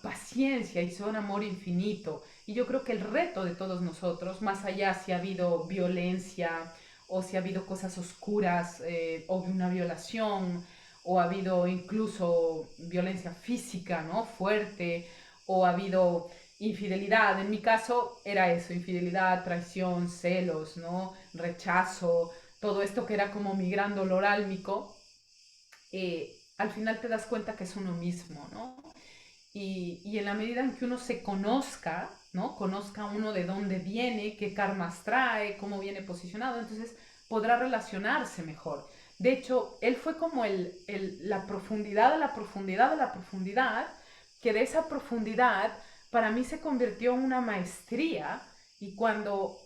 paciencia y son amor infinito. Y yo creo que el reto de todos nosotros, más allá si ha habido violencia o si ha habido cosas oscuras o una violación o ha habido incluso violencia física, ¿no? Fuerte o ha habido infidelidad. En mi caso era eso, infidelidad, traición, celos, ¿no? Rechazo, todo esto que era como mi gran dolor álmico. Al final te das cuenta que es uno mismo, ¿no? Y en la medida en que uno se conozca, ¿no? Conozca uno de dónde viene, qué karmas trae, cómo viene posicionado, entonces podrá relacionarse mejor. De hecho, él fue como la profundidad de la profundidad de la profundidad, que de esa profundidad para mí se convirtió en una maestría y cuando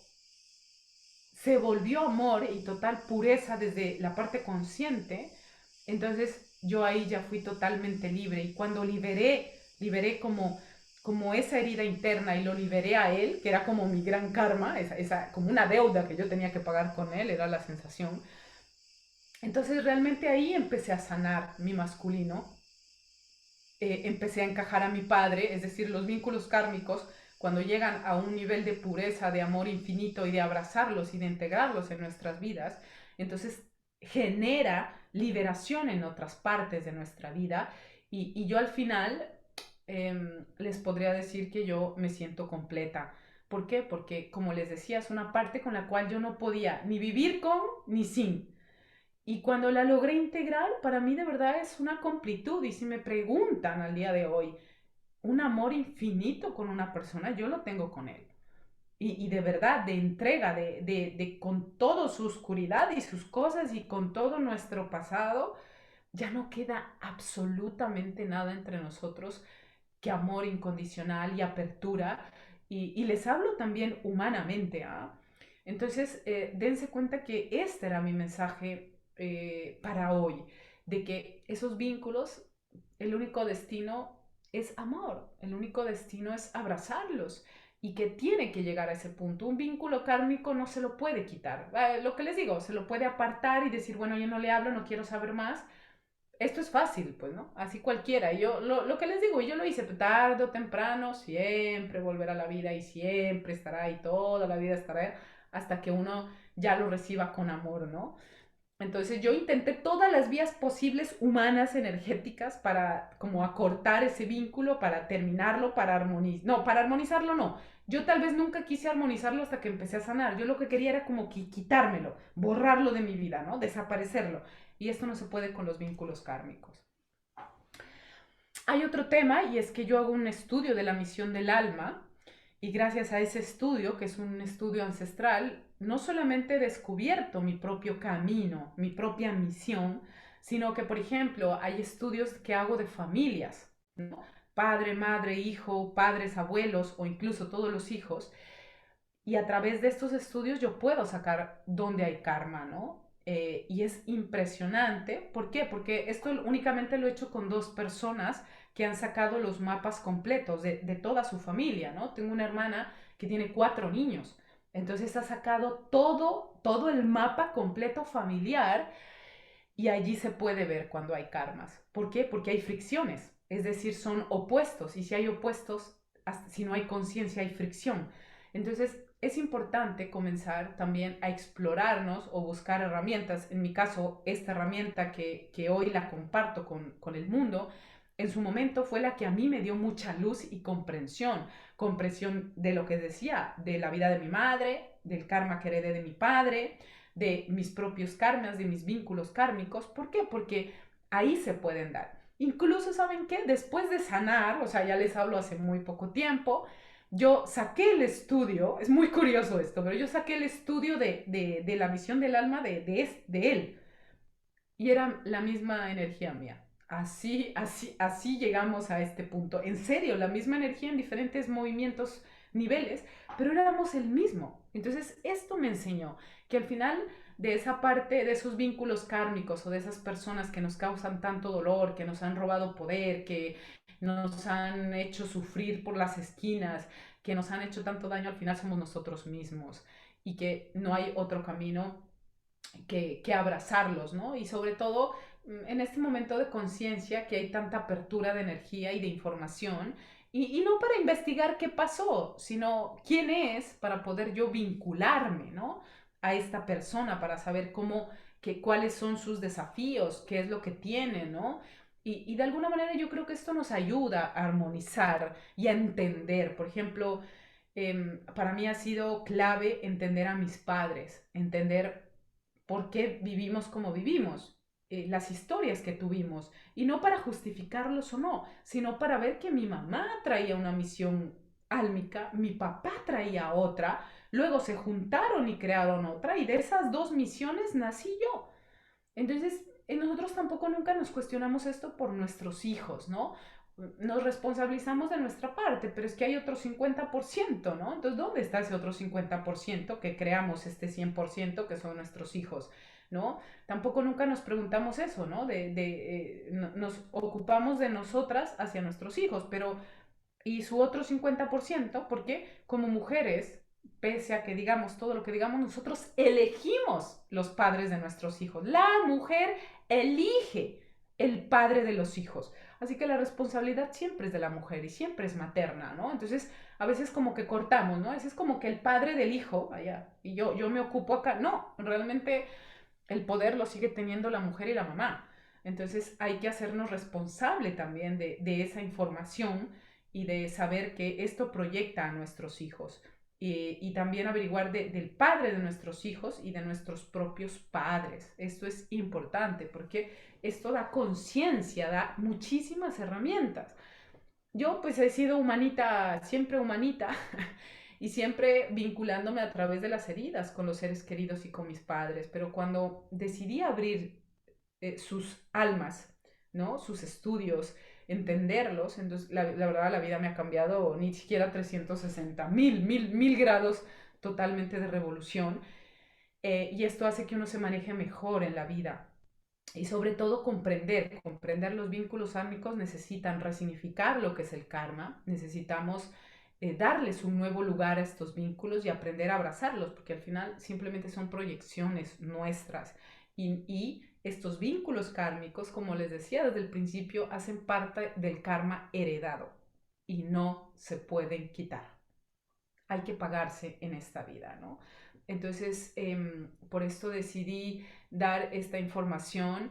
se volvió amor y total pureza desde la parte consciente, entonces yo ahí ya fui totalmente libre y cuando liberé como esa herida interna y lo liberé a él, que era como mi gran karma, como una deuda que yo tenía que pagar con él, era la sensación. Entonces realmente ahí empecé a sanar mi masculino, empecé a encajar a mi padre, es decir, los vínculos kármicos, cuando llegan a un nivel de pureza, de amor infinito y de abrazarlos y de integrarlos en nuestras vidas, entonces genera liberación en otras partes de nuestra vida y yo al final les podría decir que yo me siento completa. ¿Por qué? Porque, como les decía, es una parte con la cual yo no podía ni vivir con ni sin. Y cuando la logré integrar, para mí de verdad es una completud. Y si me preguntan al día de hoy, un amor infinito con una persona, yo lo tengo con él. Y de verdad, de entrega, con toda su oscuridad y sus cosas y con todo nuestro pasado, ya no queda absolutamente nada entre nosotros que amor incondicional y apertura. Y les hablo también humanamente. ¿Ah? Entonces, dense cuenta que este era mi mensaje para hoy, de que esos vínculos, el único destino es amor, el único destino es abrazarlos y que tiene que llegar a ese punto. Un vínculo kármico no se lo puede quitar. Lo que les digo, se lo puede apartar y decir, bueno, yo no le hablo, no quiero saber más, esto es fácil, pues, ¿no? Así cualquiera. Y yo, lo que les digo, yo lo hice tarde o temprano, siempre volverá a la vida y siempre estará ahí, toda la vida estará hasta que uno ya lo reciba con amor, ¿no? Entonces yo intenté todas las vías posibles humanas, energéticas, para como acortar ese vínculo, para terminarlo, para armonizar. No, para armonizarlo no. Yo tal vez nunca quise armonizarlo hasta que empecé a sanar. Yo lo que quería era como quitármelo, borrarlo de mi vida, ¿no? Desaparecerlo. Y esto no se puede con los vínculos kármicos. Hay otro tema y es que yo hago un estudio de la misión del alma y gracias a ese estudio, que es un estudio ancestral, no solamente he descubierto mi propio camino, mi propia misión, sino que, por ejemplo, hay estudios que hago de familias, ¿no? Padre, madre, hijo, padres, abuelos o incluso todos los hijos. Y a través de estos estudios yo puedo sacar dónde hay karma, ¿no? Y es impresionante. ¿Por qué? Porque esto únicamente lo he hecho con dos personas que han sacado los mapas completos de toda su familia, ¿no? Tengo una hermana que tiene 4 niños. Entonces ha sacado todo el mapa completo familiar y allí se puede ver cuando hay karmas. ¿Por qué? Porque hay fricciones. Es decir, son opuestos. Y si hay opuestos, si no hay conciencia, hay fricción. Entonces, es importante comenzar también a explorarnos o buscar herramientas. En mi caso, esta herramienta que hoy la comparto con el mundo, en su momento fue la que a mí me dio mucha luz y comprensión. Comprensión de lo que decía, de la vida de mi madre, del karma que heredé de mi padre, de mis propios karmas, de mis vínculos kármicos. ¿Por qué? Porque ahí se pueden dar. Incluso, ¿saben qué? Después de sanar, o sea, ya les hablo hace muy poco tiempo, yo saqué el estudio, es muy curioso esto, pero yo saqué el estudio de la misión del alma de él y era la misma energía mía. Así llegamos a este punto. En serio, la misma energía en diferentes movimientos, niveles, pero éramos el mismo. Entonces, esto me enseñó que al final de esa parte, de esos vínculos kármicos o de esas personas que nos causan tanto dolor, que nos han robado poder, que nos han hecho sufrir por las esquinas, que nos han hecho tanto daño, al final somos nosotros mismos y que no hay otro camino que abrazarlos, ¿no? Y sobre todo en este momento de conciencia que hay tanta apertura de energía y de información, y no para investigar qué pasó, sino quién es para poder yo vincularme, ¿no? A esta persona, para saber cómo, cuáles son sus desafíos, qué es lo que tiene, ¿no? Y de alguna manera yo creo que esto nos ayuda a armonizar y a entender. Por ejemplo, para mí ha sido clave entender a mis padres, entender por qué vivimos como vivimos, las historias que tuvimos, y no para justificarlos o no, sino para ver que mi mamá traía una misión álmica, mi papá traía otra, luego se juntaron y crearon otra, y de esas dos misiones nací yo. Entonces, nosotros tampoco nunca nos cuestionamos esto por nuestros hijos, ¿no? Nos responsabilizamos de nuestra parte, pero es que hay otro 50%, ¿no? Entonces, ¿dónde está ese otro 50% que creamos este 100% que son nuestros hijos, ¿no? Tampoco nunca nos preguntamos eso, ¿no? Nos ocupamos de nosotras hacia nuestros hijos, pero y su otro 50%, porque como mujeres, pese a que digamos todo lo que digamos, nosotros elegimos los padres de nuestros hijos. La mujer elige el padre de los hijos. Así que la responsabilidad siempre es de la mujer y siempre es materna, ¿no? Entonces, a veces como que cortamos, ¿no? Es como que el padre del hijo, vaya, y yo me ocupo acá. No, realmente el poder lo sigue teniendo la mujer y la mamá. Entonces hay que hacernos responsable también de esa información y de saber que esto proyecta a nuestros hijos. Y también averiguar del padre de nuestros hijos y de nuestros propios padres. Esto es importante porque esto da conciencia, da muchísimas herramientas. Yo pues he sido humanita, siempre humanita, y siempre vinculándome a través de las heridas con los seres queridos y con mis padres, pero cuando decidí abrir sus almas, ¿no? Sus estudios, entenderlos, entonces la verdad la vida me ha cambiado ni siquiera 360, mil grados totalmente de revolución, y esto hace que uno se maneje mejor en la vida. Y sobre todo comprender los vínculos álmicos necesitan resignificar lo que es el karma, necesitamos darles un nuevo lugar a estos vínculos y aprender a abrazarlos, porque al final simplemente son proyecciones nuestras. Y estos vínculos kármicos, como les decía desde el principio, hacen parte del karma heredado y no se pueden quitar. Hay que pagarse en esta vida, ¿no? Entonces, por esto decidí dar esta información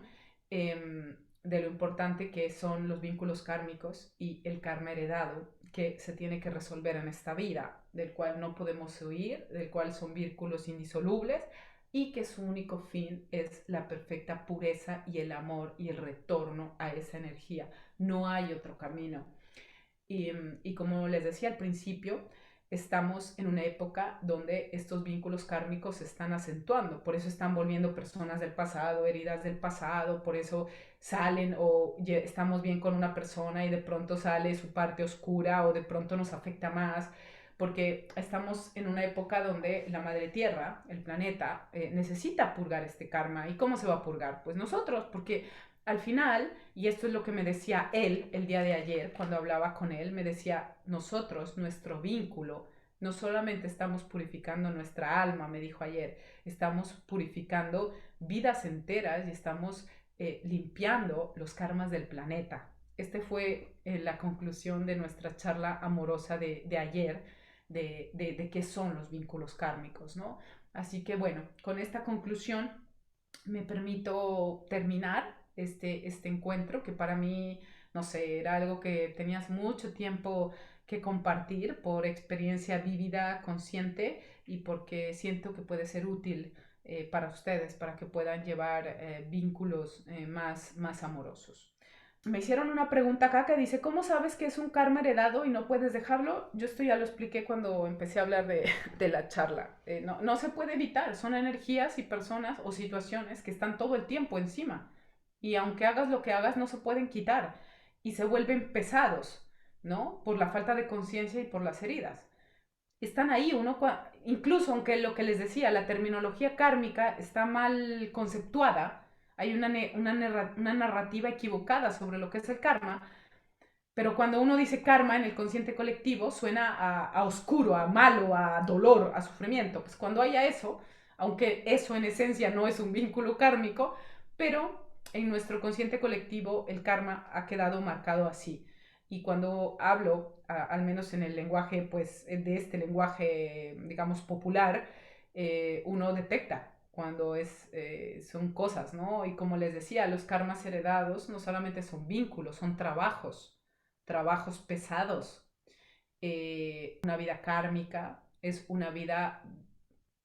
de lo importante que son los vínculos kármicos y el karma heredado que se tiene que resolver en esta vida, del cual no podemos huir, del cual son vínculos indisolubles y que su único fin es la perfecta pureza y el amor y el retorno a esa energía. No hay otro camino. Y como les decía al principio, estamos en una época donde estos vínculos kármicos se están acentuando, por eso están volviendo personas del pasado, heridas del pasado, por eso salen o estamos bien con una persona y de pronto sale su parte oscura o de pronto nos afecta más, porque estamos en una época donde la madre tierra, el planeta, necesita purgar este karma. ¿Y cómo se va a purgar? Pues nosotros, porque al final, y esto es lo que me decía él el día de ayer, cuando hablaba con él, me decía, nosotros, nuestro vínculo, no solamente estamos purificando nuestra alma, me dijo ayer, estamos purificando vidas enteras y estamos limpiando los karmas del planeta. Este fue la conclusión de nuestra charla amorosa de ayer, de qué son los vínculos kármicos, ¿no? Así que bueno, con esta conclusión me permito terminar este encuentro que para mí, no sé, era algo que tenías mucho tiempo que compartir por experiencia vívida, consciente y porque siento que puede ser útil para ustedes, para que puedan llevar vínculos más amorosos. Me hicieron una pregunta acá que dice, ¿cómo sabes que es un karma heredado y no puedes dejarlo? Yo esto ya lo expliqué cuando empecé a hablar de la charla. No se puede evitar, son energías y personas o situaciones que están todo el tiempo encima. Y aunque hagas lo que hagas, no se pueden quitar. Y se vuelven pesados, ¿no? Por la falta de conciencia y por las heridas. Están ahí, incluso aunque lo que les decía, la terminología kármica está mal conceptuada, hay una narrativa equivocada sobre lo que es el karma, pero cuando uno dice karma en el consciente colectivo suena a oscuro, a malo, a dolor, a sufrimiento. Pues cuando haya eso, aunque eso en esencia no es un vínculo kármico, pero en nuestro consciente colectivo el karma ha quedado marcado así. Y cuando hablo, al menos en el lenguaje, pues de este lenguaje, digamos, popular, uno detecta cuando son cosas, ¿no? Y como les decía, los karmas heredados no solamente son vínculos, son trabajos pesados. Una vida kármica es una vida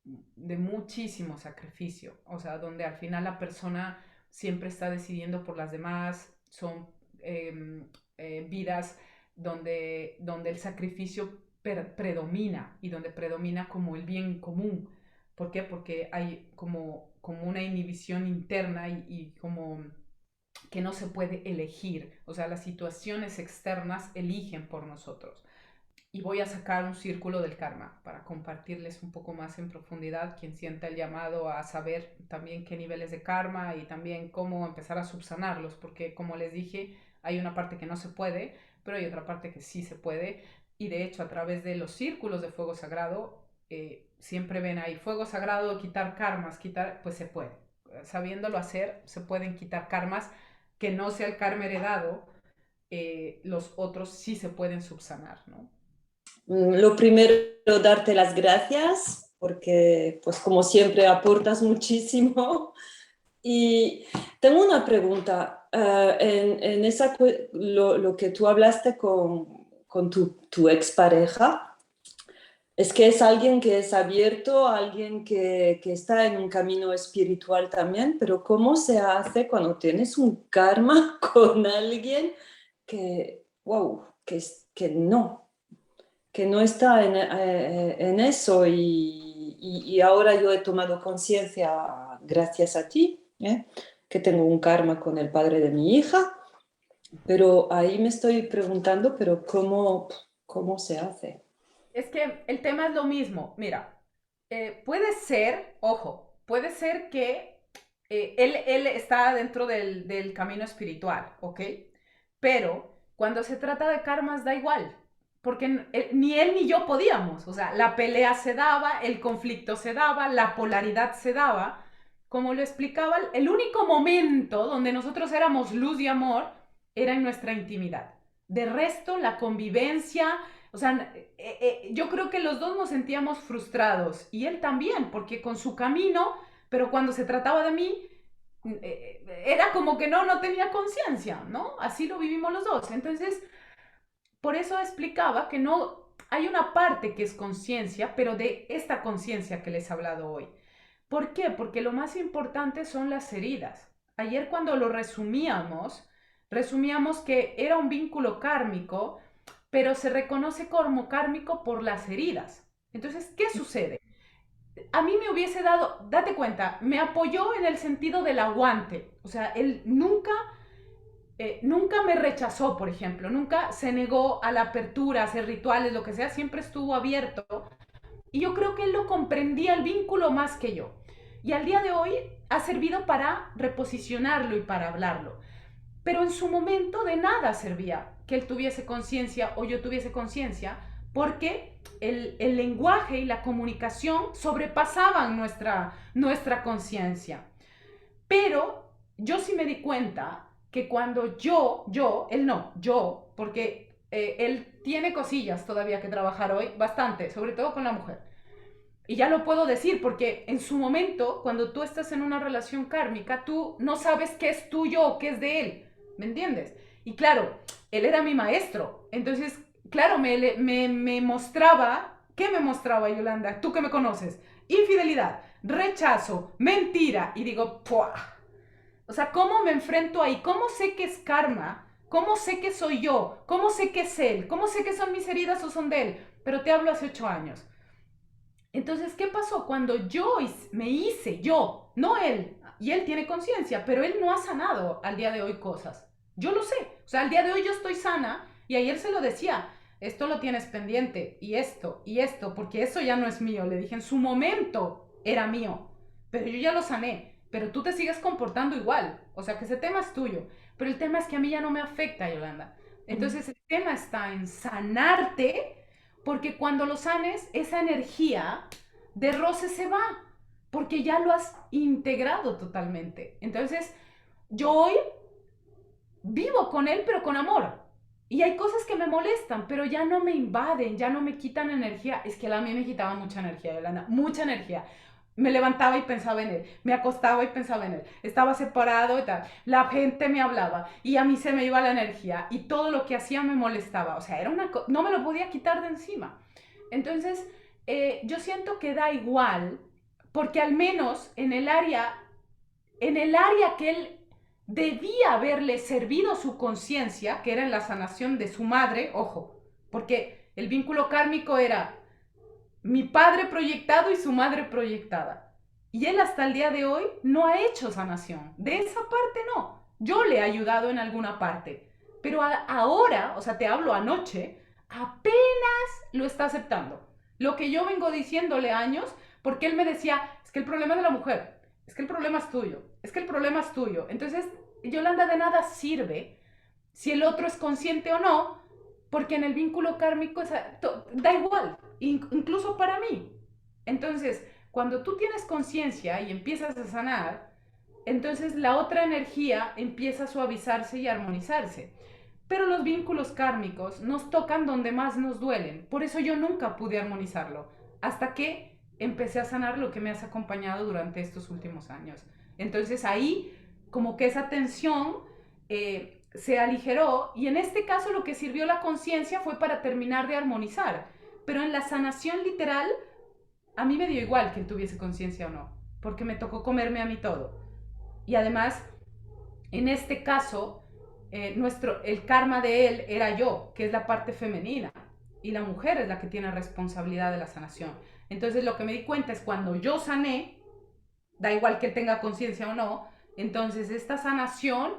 de muchísimo sacrificio, o sea, donde al final la persona siempre está decidiendo por las demás, son eh, vidas donde el sacrificio predomina y donde predomina como el bien común. ¿Por qué? Porque hay como una inhibición interna y como que no se puede elegir, o sea, las situaciones externas eligen por nosotros. Y voy a sacar un círculo del karma para compartirles un poco más en profundidad quien sienta el llamado a saber también qué niveles de karma y también cómo empezar a subsanarlos, porque como les dije, hay una parte que no se puede, pero hay otra parte que sí se puede. Y de hecho, a través de los círculos de fuego sagrado, siempre ven ahí fuego sagrado, quitar karmas, pues se puede. Sabiéndolo hacer, se pueden quitar karmas que no sea el karma heredado, los otros sí se pueden subsanar, ¿no? Lo primero, darte las gracias porque, pues como siempre, aportas muchísimo. Y tengo una pregunta. En lo que tú hablaste con tu expareja, es que es alguien que es abierto, alguien que está en un camino espiritual también, pero ¿cómo se hace cuando tienes un karma con alguien que, wow, que no está en eso y ahora yo he tomado conciencia gracias a ti, que tengo un karma con el padre de mi hija, pero ahí me estoy preguntando, pero ¿cómo se hace? Es que el tema es lo mismo. Mira, puede ser, ojo, puede ser que él está dentro del camino espiritual, ¿ok? Pero cuando se trata de karmas da igual, porque ni él ni yo podíamos. O sea, la pelea se daba, el conflicto se daba, la polaridad se daba. Como lo explicaba, el único momento donde nosotros éramos luz y amor era en nuestra intimidad. De resto, la convivencia, o sea, yo creo que los dos nos sentíamos frustrados y él también, porque con su camino, pero cuando se trataba de mí, era como que no tenía conciencia, ¿no? Así lo vivimos los dos. Entonces, por eso explicaba que no hay una parte que es conciencia, pero de esta conciencia que les he hablado hoy. ¿Por qué? Porque lo más importante son las heridas. Ayer cuando lo resumíamos que era un vínculo kármico, pero se reconoce como kármico por las heridas. Entonces, ¿qué sucede? A mí me hubiese dado, date cuenta, me apoyó en el sentido del aguante. O sea, él nunca me rechazó, por ejemplo, nunca se negó a la apertura, a hacer rituales, lo que sea, siempre estuvo abierto. Y yo creo que él lo comprendía el vínculo más que yo. Y al día de hoy ha servido para reposicionarlo y para hablarlo. Pero en su momento de nada servía que él tuviese conciencia o yo tuviese conciencia, porque el lenguaje y la comunicación sobrepasaban nuestra conciencia. Pero yo sí me di cuenta que cuando él no, yo, porque él tiene cosillas todavía que trabajar hoy, bastante, sobre todo con la mujer. Y ya lo puedo decir porque en su momento, cuando tú estás en una relación kármica, tú no sabes qué es tuyo o qué es de él, ¿me entiendes? Y claro, él era mi maestro, entonces, claro, me mostraba, ¿qué me mostraba Yolanda? Tú que me conoces, infidelidad, rechazo, mentira, y digo, ¡puah! O sea, ¿cómo me enfrento ahí? ¿Cómo sé que es karma? ¿Cómo sé que soy yo? ¿Cómo sé que es él? ¿Cómo sé que son mis heridas o son de él? Pero te hablo hace 8 años. Entonces, ¿qué pasó? Cuando me hice yo, no él, y él tiene conciencia, pero él no ha sanado al día de hoy cosas. Yo lo sé. O sea, al día de hoy yo estoy sana y ayer se lo decía, esto lo tienes pendiente y esto, porque eso ya no es mío. Le dije, en su momento era mío, pero yo ya lo sané, pero tú te sigues comportando igual. O sea, que ese tema es tuyo, pero el tema es que a mí ya no me afecta, Yolanda. Entonces, el tema está en sanarte porque cuando lo sanes, esa energía de roce se va, porque ya lo has integrado totalmente. Entonces, yo hoy vivo con él, pero con amor. Y hay cosas que me molestan, pero ya no me invaden, ya no me quitan energía. Es que a mí me quitaba mucha energía, Yolanda, mucha energía. Me levantaba y pensaba en él, me acostaba y pensaba en él, estaba separado y tal. La gente me hablaba y a mí se me iba la energía y todo lo que hacía me molestaba. O sea, no me lo podía quitar de encima. Entonces, yo siento que da igual, porque al menos en el área que él debía haberle servido su conciencia, que era en la sanación de su madre, ojo, porque el vínculo kármico era mi padre proyectado y su madre proyectada. Y él hasta el día de hoy no ha hecho sanación. De esa parte no. Yo le he ayudado en alguna parte. Pero ahora, o sea, te hablo anoche, apenas lo está aceptando. Lo que yo vengo diciéndole años, porque él me decía, es que el problema es de la mujer, es que el problema es tuyo, es que el problema es tuyo. Entonces, Yolanda, de nada sirve si el otro es consciente o no, porque en el vínculo kármico da igual, incluso para mí. Entonces, cuando tú tienes conciencia y empiezas a sanar, entonces la otra energía empieza a suavizarse y a armonizarse. Pero los vínculos kármicos nos tocan donde más nos duelen. Por eso yo nunca pude armonizarlo, hasta que empecé a sanar lo que me has acompañado durante estos últimos años. Entonces ahí, como que esa tensión se aligeró, y en este caso lo que sirvió la conciencia fue para terminar de armonizar. Pero en la sanación literal, a mí me dio igual que él tuviese conciencia o no, porque me tocó comerme a mí todo. Y además, en este caso, el karma de él era yo, que es la parte femenina, y la mujer es la que tiene responsabilidad de la sanación. Entonces lo que me di cuenta es cuando yo sané, da igual que él tenga conciencia o no, entonces esta sanación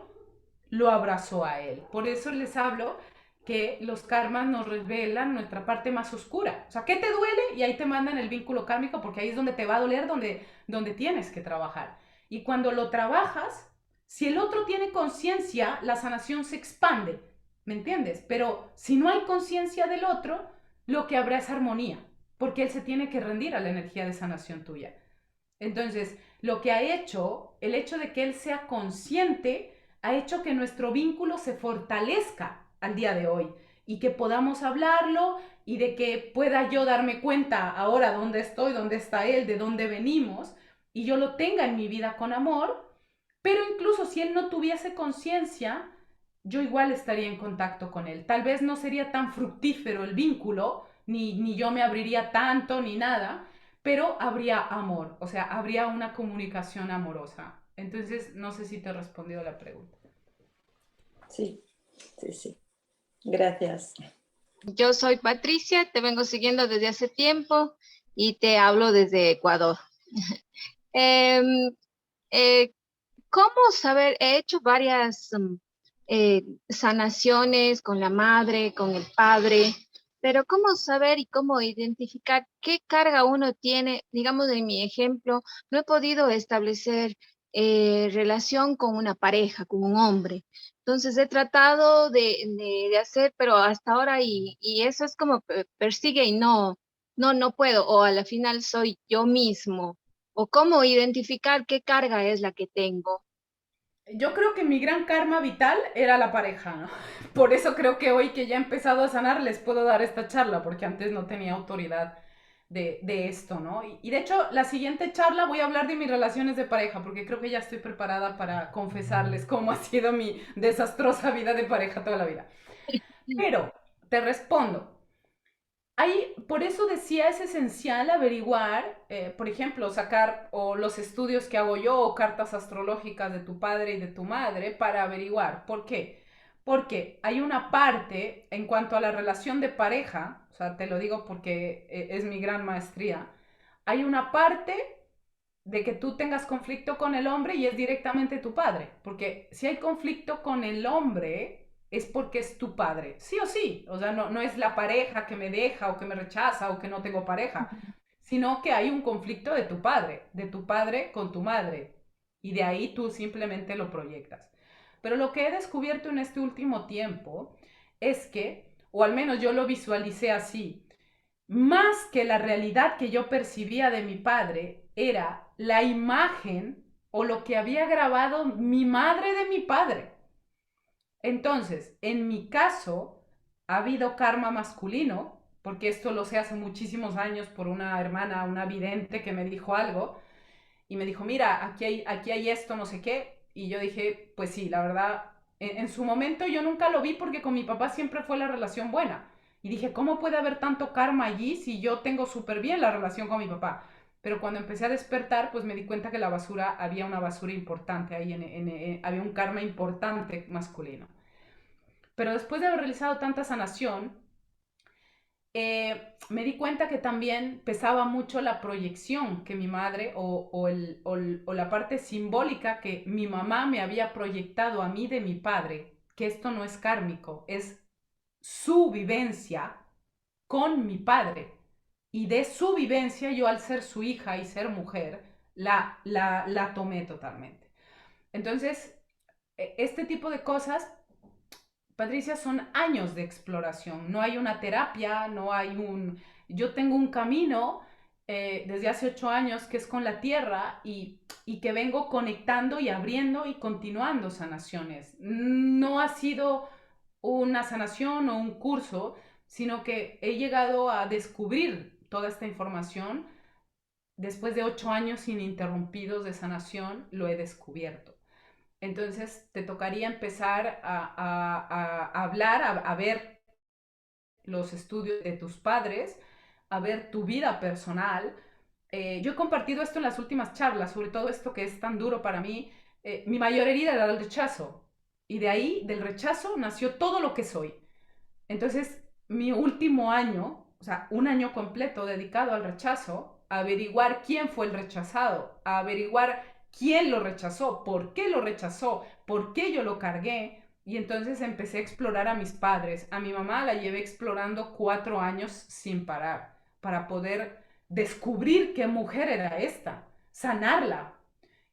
lo abrazó a él. Por eso les hablo que los karmas nos revelan nuestra parte más oscura. O sea, ¿qué te duele? Y ahí te mandan el vínculo kármico, porque ahí es donde te va a doler, donde tienes que trabajar. Y cuando lo trabajas, si el otro tiene conciencia, la sanación se expande, ¿me entiendes? Pero si no hay conciencia del otro, lo que habrá es armonía, porque él se tiene que rendir a la energía de sanación tuya. Entonces, lo que ha hecho, el hecho de que él sea consciente, ha hecho que nuestro vínculo se fortalezca al día de hoy y que podamos hablarlo y de que pueda yo darme cuenta ahora dónde estoy, dónde está él, de dónde venimos, y yo lo tenga en mi vida con amor. Pero incluso si él no tuviese conciencia, yo igual estaría en contacto con él. Tal vez no sería tan fructífero el vínculo, ni yo me abriría tanto, ni nada, pero habría amor, o sea, habría una comunicación amorosa. Entonces, no sé si te he respondido la pregunta. Sí, sí, sí. Gracias. Yo soy Patricia, te vengo siguiendo desde hace tiempo y te hablo desde Ecuador. Em, eh, ¿Cómo saber? He hecho varias sanaciones con la madre, con el padre, pero ¿cómo saber y cómo identificar qué carga uno tiene? Digamos, en mi ejemplo, no he podido establecer relación con una pareja, con un hombre. Entonces he tratado de hacer, pero hasta ahora y eso es como persigue y no puedo, o a la final soy yo mismo, o cómo identificar qué carga es la que tengo. Yo creo que mi gran karma vital era la pareja, ¿no? Por eso creo que hoy que ya he empezado a sanar les puedo dar esta charla, porque antes no tenía autoridad de esto, ¿no? Y de hecho, la siguiente charla voy a hablar de mis relaciones de pareja, porque creo que ya estoy preparada para confesarles cómo ha sido mi desastrosa vida de pareja toda la vida. Pero te respondo, por eso decía, es esencial averiguar, por ejemplo, sacar o los estudios que hago yo o cartas astrológicas de tu padre y de tu madre para averiguar. ¿Por qué? Porque hay una parte en cuanto a la relación de pareja, o sea, te lo digo porque es mi gran maestría, hay una parte de que tú tengas conflicto con el hombre y es directamente tu padre, porque si hay conflicto con el hombre es porque es tu padre, sí o sí, o sea, no es la pareja que me deja o que me rechaza o que no tengo pareja, sino que hay un conflicto de tu padre con tu madre, y de ahí tú simplemente lo proyectas. Pero lo que he descubierto en este último tiempo es que, o al menos yo lo visualicé así, más que la realidad que yo percibía de mi padre, era la imagen o lo que había grabado mi madre de mi padre. Entonces, en mi caso, ha habido karma masculino, porque esto lo sé hace muchísimos años por una hermana, una vidente que me dijo algo, y me dijo, mira, aquí hay esto, no sé qué, y yo dije, pues sí, la verdad, en su momento yo nunca lo vi porque con mi papá siempre fue la relación buena. Y dije, ¿cómo puede haber tanto karma allí si yo tengo súper bien la relación con mi papá? Pero cuando empecé a despertar, pues me di cuenta que la basura, había una basura importante ahí, había un karma importante masculino. Pero después de haber realizado tanta sanación, me di cuenta que también pesaba mucho la proyección que mi madre o la parte simbólica que mi mamá me había proyectado a mí de mi padre, que esto no es kármico, es su vivencia con mi padre. Y de su vivencia yo al ser su hija y ser mujer, la tomé totalmente. Entonces, este tipo de cosas, Patricia, son años de exploración. No hay una terapia, no hay un... Yo tengo un camino desde hace 8 años que es con la tierra y que vengo conectando y abriendo y continuando sanaciones. No ha sido una sanación o un curso, sino que he llegado a descubrir toda esta información. Después de 8 años ininterrumpidos de sanación, lo he descubierto. Entonces te tocaría empezar a hablar, a ver los estudios de tus padres, a ver tu vida personal. Yo he compartido esto en las últimas charlas, sobre todo esto que es tan duro para mí. Mi mayor herida era el rechazo y de ahí, del rechazo, nació todo lo que soy. Entonces, mi último año, o sea, un año completo dedicado al rechazo, a averiguar quién fue el rechazado, a averiguar quién lo rechazó, por qué yo lo cargué. Y entonces empecé a explorar a mis padres. A mi mamá la llevé explorando 4 años sin parar para poder descubrir qué mujer era esta, sanarla.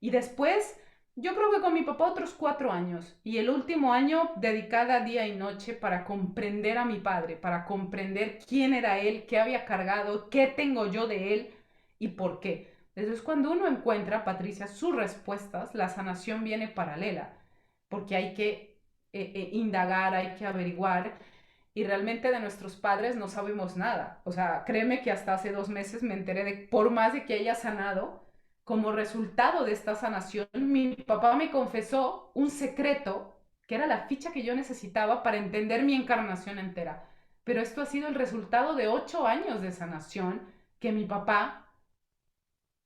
Y después yo creo que con mi papá otros 4 años y el último año dedicada día y noche para comprender a mi padre, para comprender quién era él, qué había cargado, qué tengo yo de él y por qué. Entonces cuando uno encuentra, Patricia, sus respuestas, la sanación viene paralela, porque hay que indagar, hay que averiguar y realmente de nuestros padres no sabemos nada. O sea, créeme que hasta hace 2 meses me enteré de, por más de que haya sanado, como resultado de esta sanación, mi papá me confesó un secreto que era la ficha que yo necesitaba para entender mi encarnación entera. Pero esto ha sido el resultado de 8 años de sanación que mi papá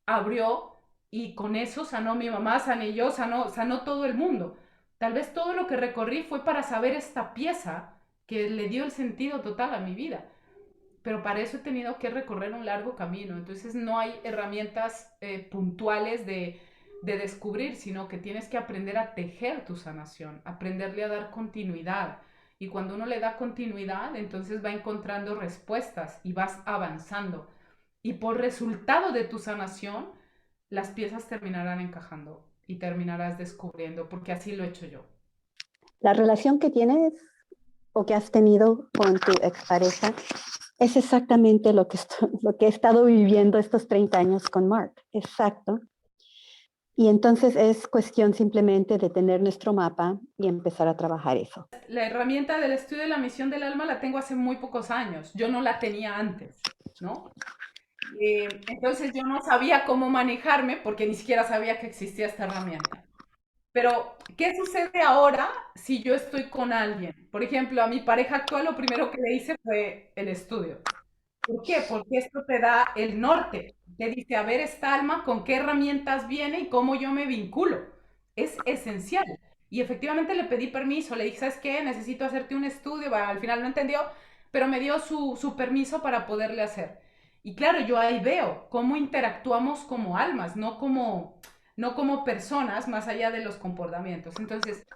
abrió y con eso sanó mi mamá, sané yo, sanó todo el mundo. Tal vez todo lo que recorrí fue para saber esta pieza que le dio el sentido total a mi vida, pero para eso he tenido que recorrer un largo camino. Entonces no hay herramientas puntuales de descubrir, sino que tienes que aprender a tejer tu sanación, aprenderle a dar continuidad. Y cuando uno le da continuidad, entonces va encontrando respuestas y vas avanzando. Y por resultado de tu sanación, las piezas terminarán encajando y terminarás descubriendo, porque así lo he hecho yo. La relación que tienes o que has tenido con tu expareja es exactamente lo que he estado viviendo estos 30 años con Mark. Exacto. Y entonces es cuestión simplemente de tener nuestro mapa y empezar a trabajar eso. La herramienta del estudio de la misión del alma la tengo hace muy pocos años. Yo no la tenía antes, ¿no? Entonces yo no sabía cómo manejarme porque ni siquiera sabía que existía esta herramienta. Pero, ¿qué sucede ahora si yo estoy con alguien? Por ejemplo, a mi pareja actual lo primero que le hice fue el estudio. ¿Por qué? Porque esto te da el norte. Te dice, a ver, esta alma, con qué herramientas viene y cómo yo me vinculo. Es esencial. Y efectivamente le pedí permiso, le dije, ¿sabes qué? Necesito hacerte un estudio. Bueno, al final no entendió, pero me dio su permiso para poderle hacer. Y claro, yo ahí veo cómo interactuamos como almas, no como personas, más allá de los comportamientos. Entonces,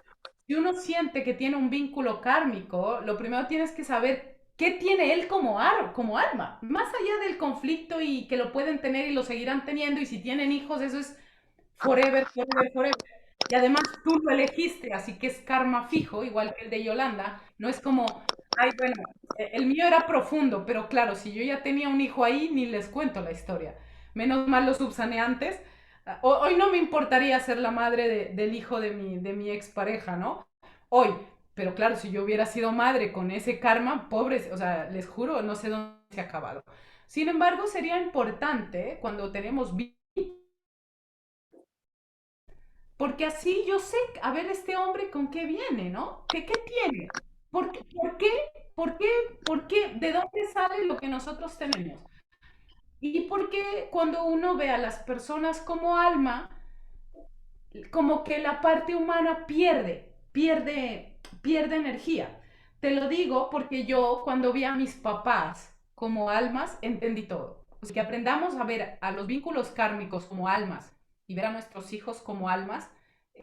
si uno siente que tiene un vínculo kármico, lo primero tienes que saber qué tiene él como alma. Más allá del conflicto y que lo pueden tener y lo seguirán teniendo, y si tienen hijos, eso es forever, forever, forever. Y además tú lo elegiste, así que es karma fijo, igual que el de Yolanda. No es como, ay, bueno, el mío era profundo, pero claro, si yo ya tenía un hijo ahí, ni les cuento la historia. Menos mal los subsaneantes Hoy no me importaría ser la madre del hijo de mi expareja, ¿no? Hoy. Pero claro, si yo hubiera sido madre con ese karma, pobres, o sea, les juro, no sé dónde se ha acabado. Sin embargo, sería importante cuando tenemos porque así yo sé, a ver, este hombre con qué viene, ¿no? ¿Qué tiene? ¿Por qué? ¿Por qué? ¿Por qué? ¿Por qué? ¿De dónde sale lo que nosotros tenemos? Y por qué cuando uno ve a las personas como alma, como que la parte humana pierde energía. Te lo digo porque yo cuando vi a mis papás como almas, entendí todo. O sea, que aprendamos a ver a los vínculos kármicos como almas y ver a nuestros hijos como almas,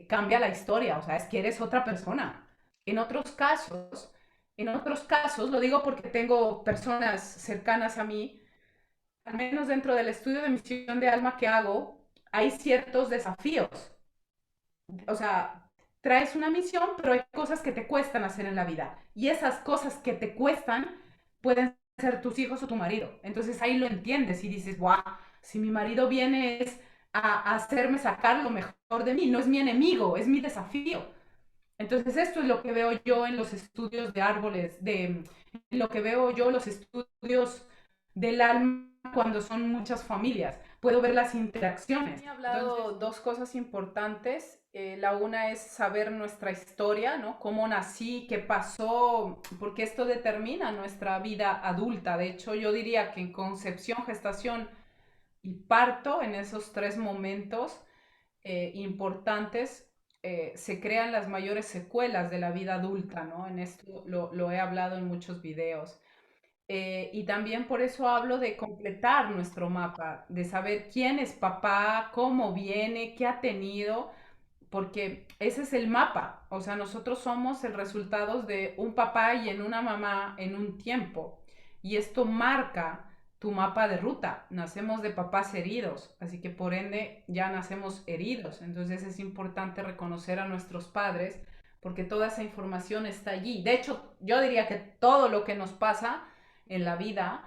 cambia la historia. O sea, es que eres otra persona. En otros casos, en otros casos, lo digo porque tengo personas cercanas a mí, al menos dentro del estudio de misión de alma que hago, hay ciertos desafíos, o sea, traes una misión, pero hay cosas que te cuestan hacer en la vida. Y esas cosas que te cuestan pueden ser tus hijos o tu marido. Entonces ahí lo entiendes y dices, wow, si mi marido viene es a hacerme sacar lo mejor de mí, no es mi enemigo, es mi desafío. Entonces esto es lo que veo yo en los estudios de árboles, de lo que veo yo los estudios del alma cuando son muchas familias. Puedo ver las interacciones. He hablado entonces, dos cosas importantes. La una es saber nuestra historia, ¿no? Cómo nací, qué pasó, porque esto determina nuestra vida adulta. De hecho, yo diría que en concepción, gestación y parto, en esos tres momentos importantes, se crean las mayores secuelas de la vida adulta, ¿no? En esto lo he hablado en muchos videos. Y también por eso hablo de completar nuestro mapa, de saber quién es papá, cómo viene, qué ha tenido, porque ese es el mapa. O sea, nosotros somos el resultado de un papá y en una mamá en un tiempo. Y esto marca tu mapa de ruta. Nacemos de papás heridos, así que por ende ya nacemos heridos. Entonces es importante reconocer a nuestros padres porque toda esa información está allí. De hecho, yo diría que todo lo que nos pasa en la vida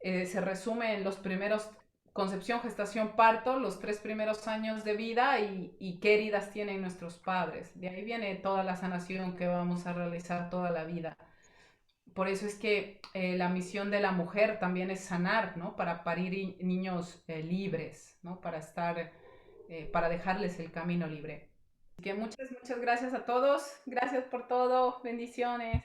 se resume en los primeros concepción, gestación, parto, los tres primeros años de vida y qué heridas tienen nuestros padres. De ahí viene toda la sanación que vamos a realizar toda la vida. Por eso es que la misión de la mujer también es sanar, ¿no? Para parir niños libres, ¿no? Para estar, para dejarles el camino libre. Así que muchas gracias a todos. Gracias por todo. Bendiciones.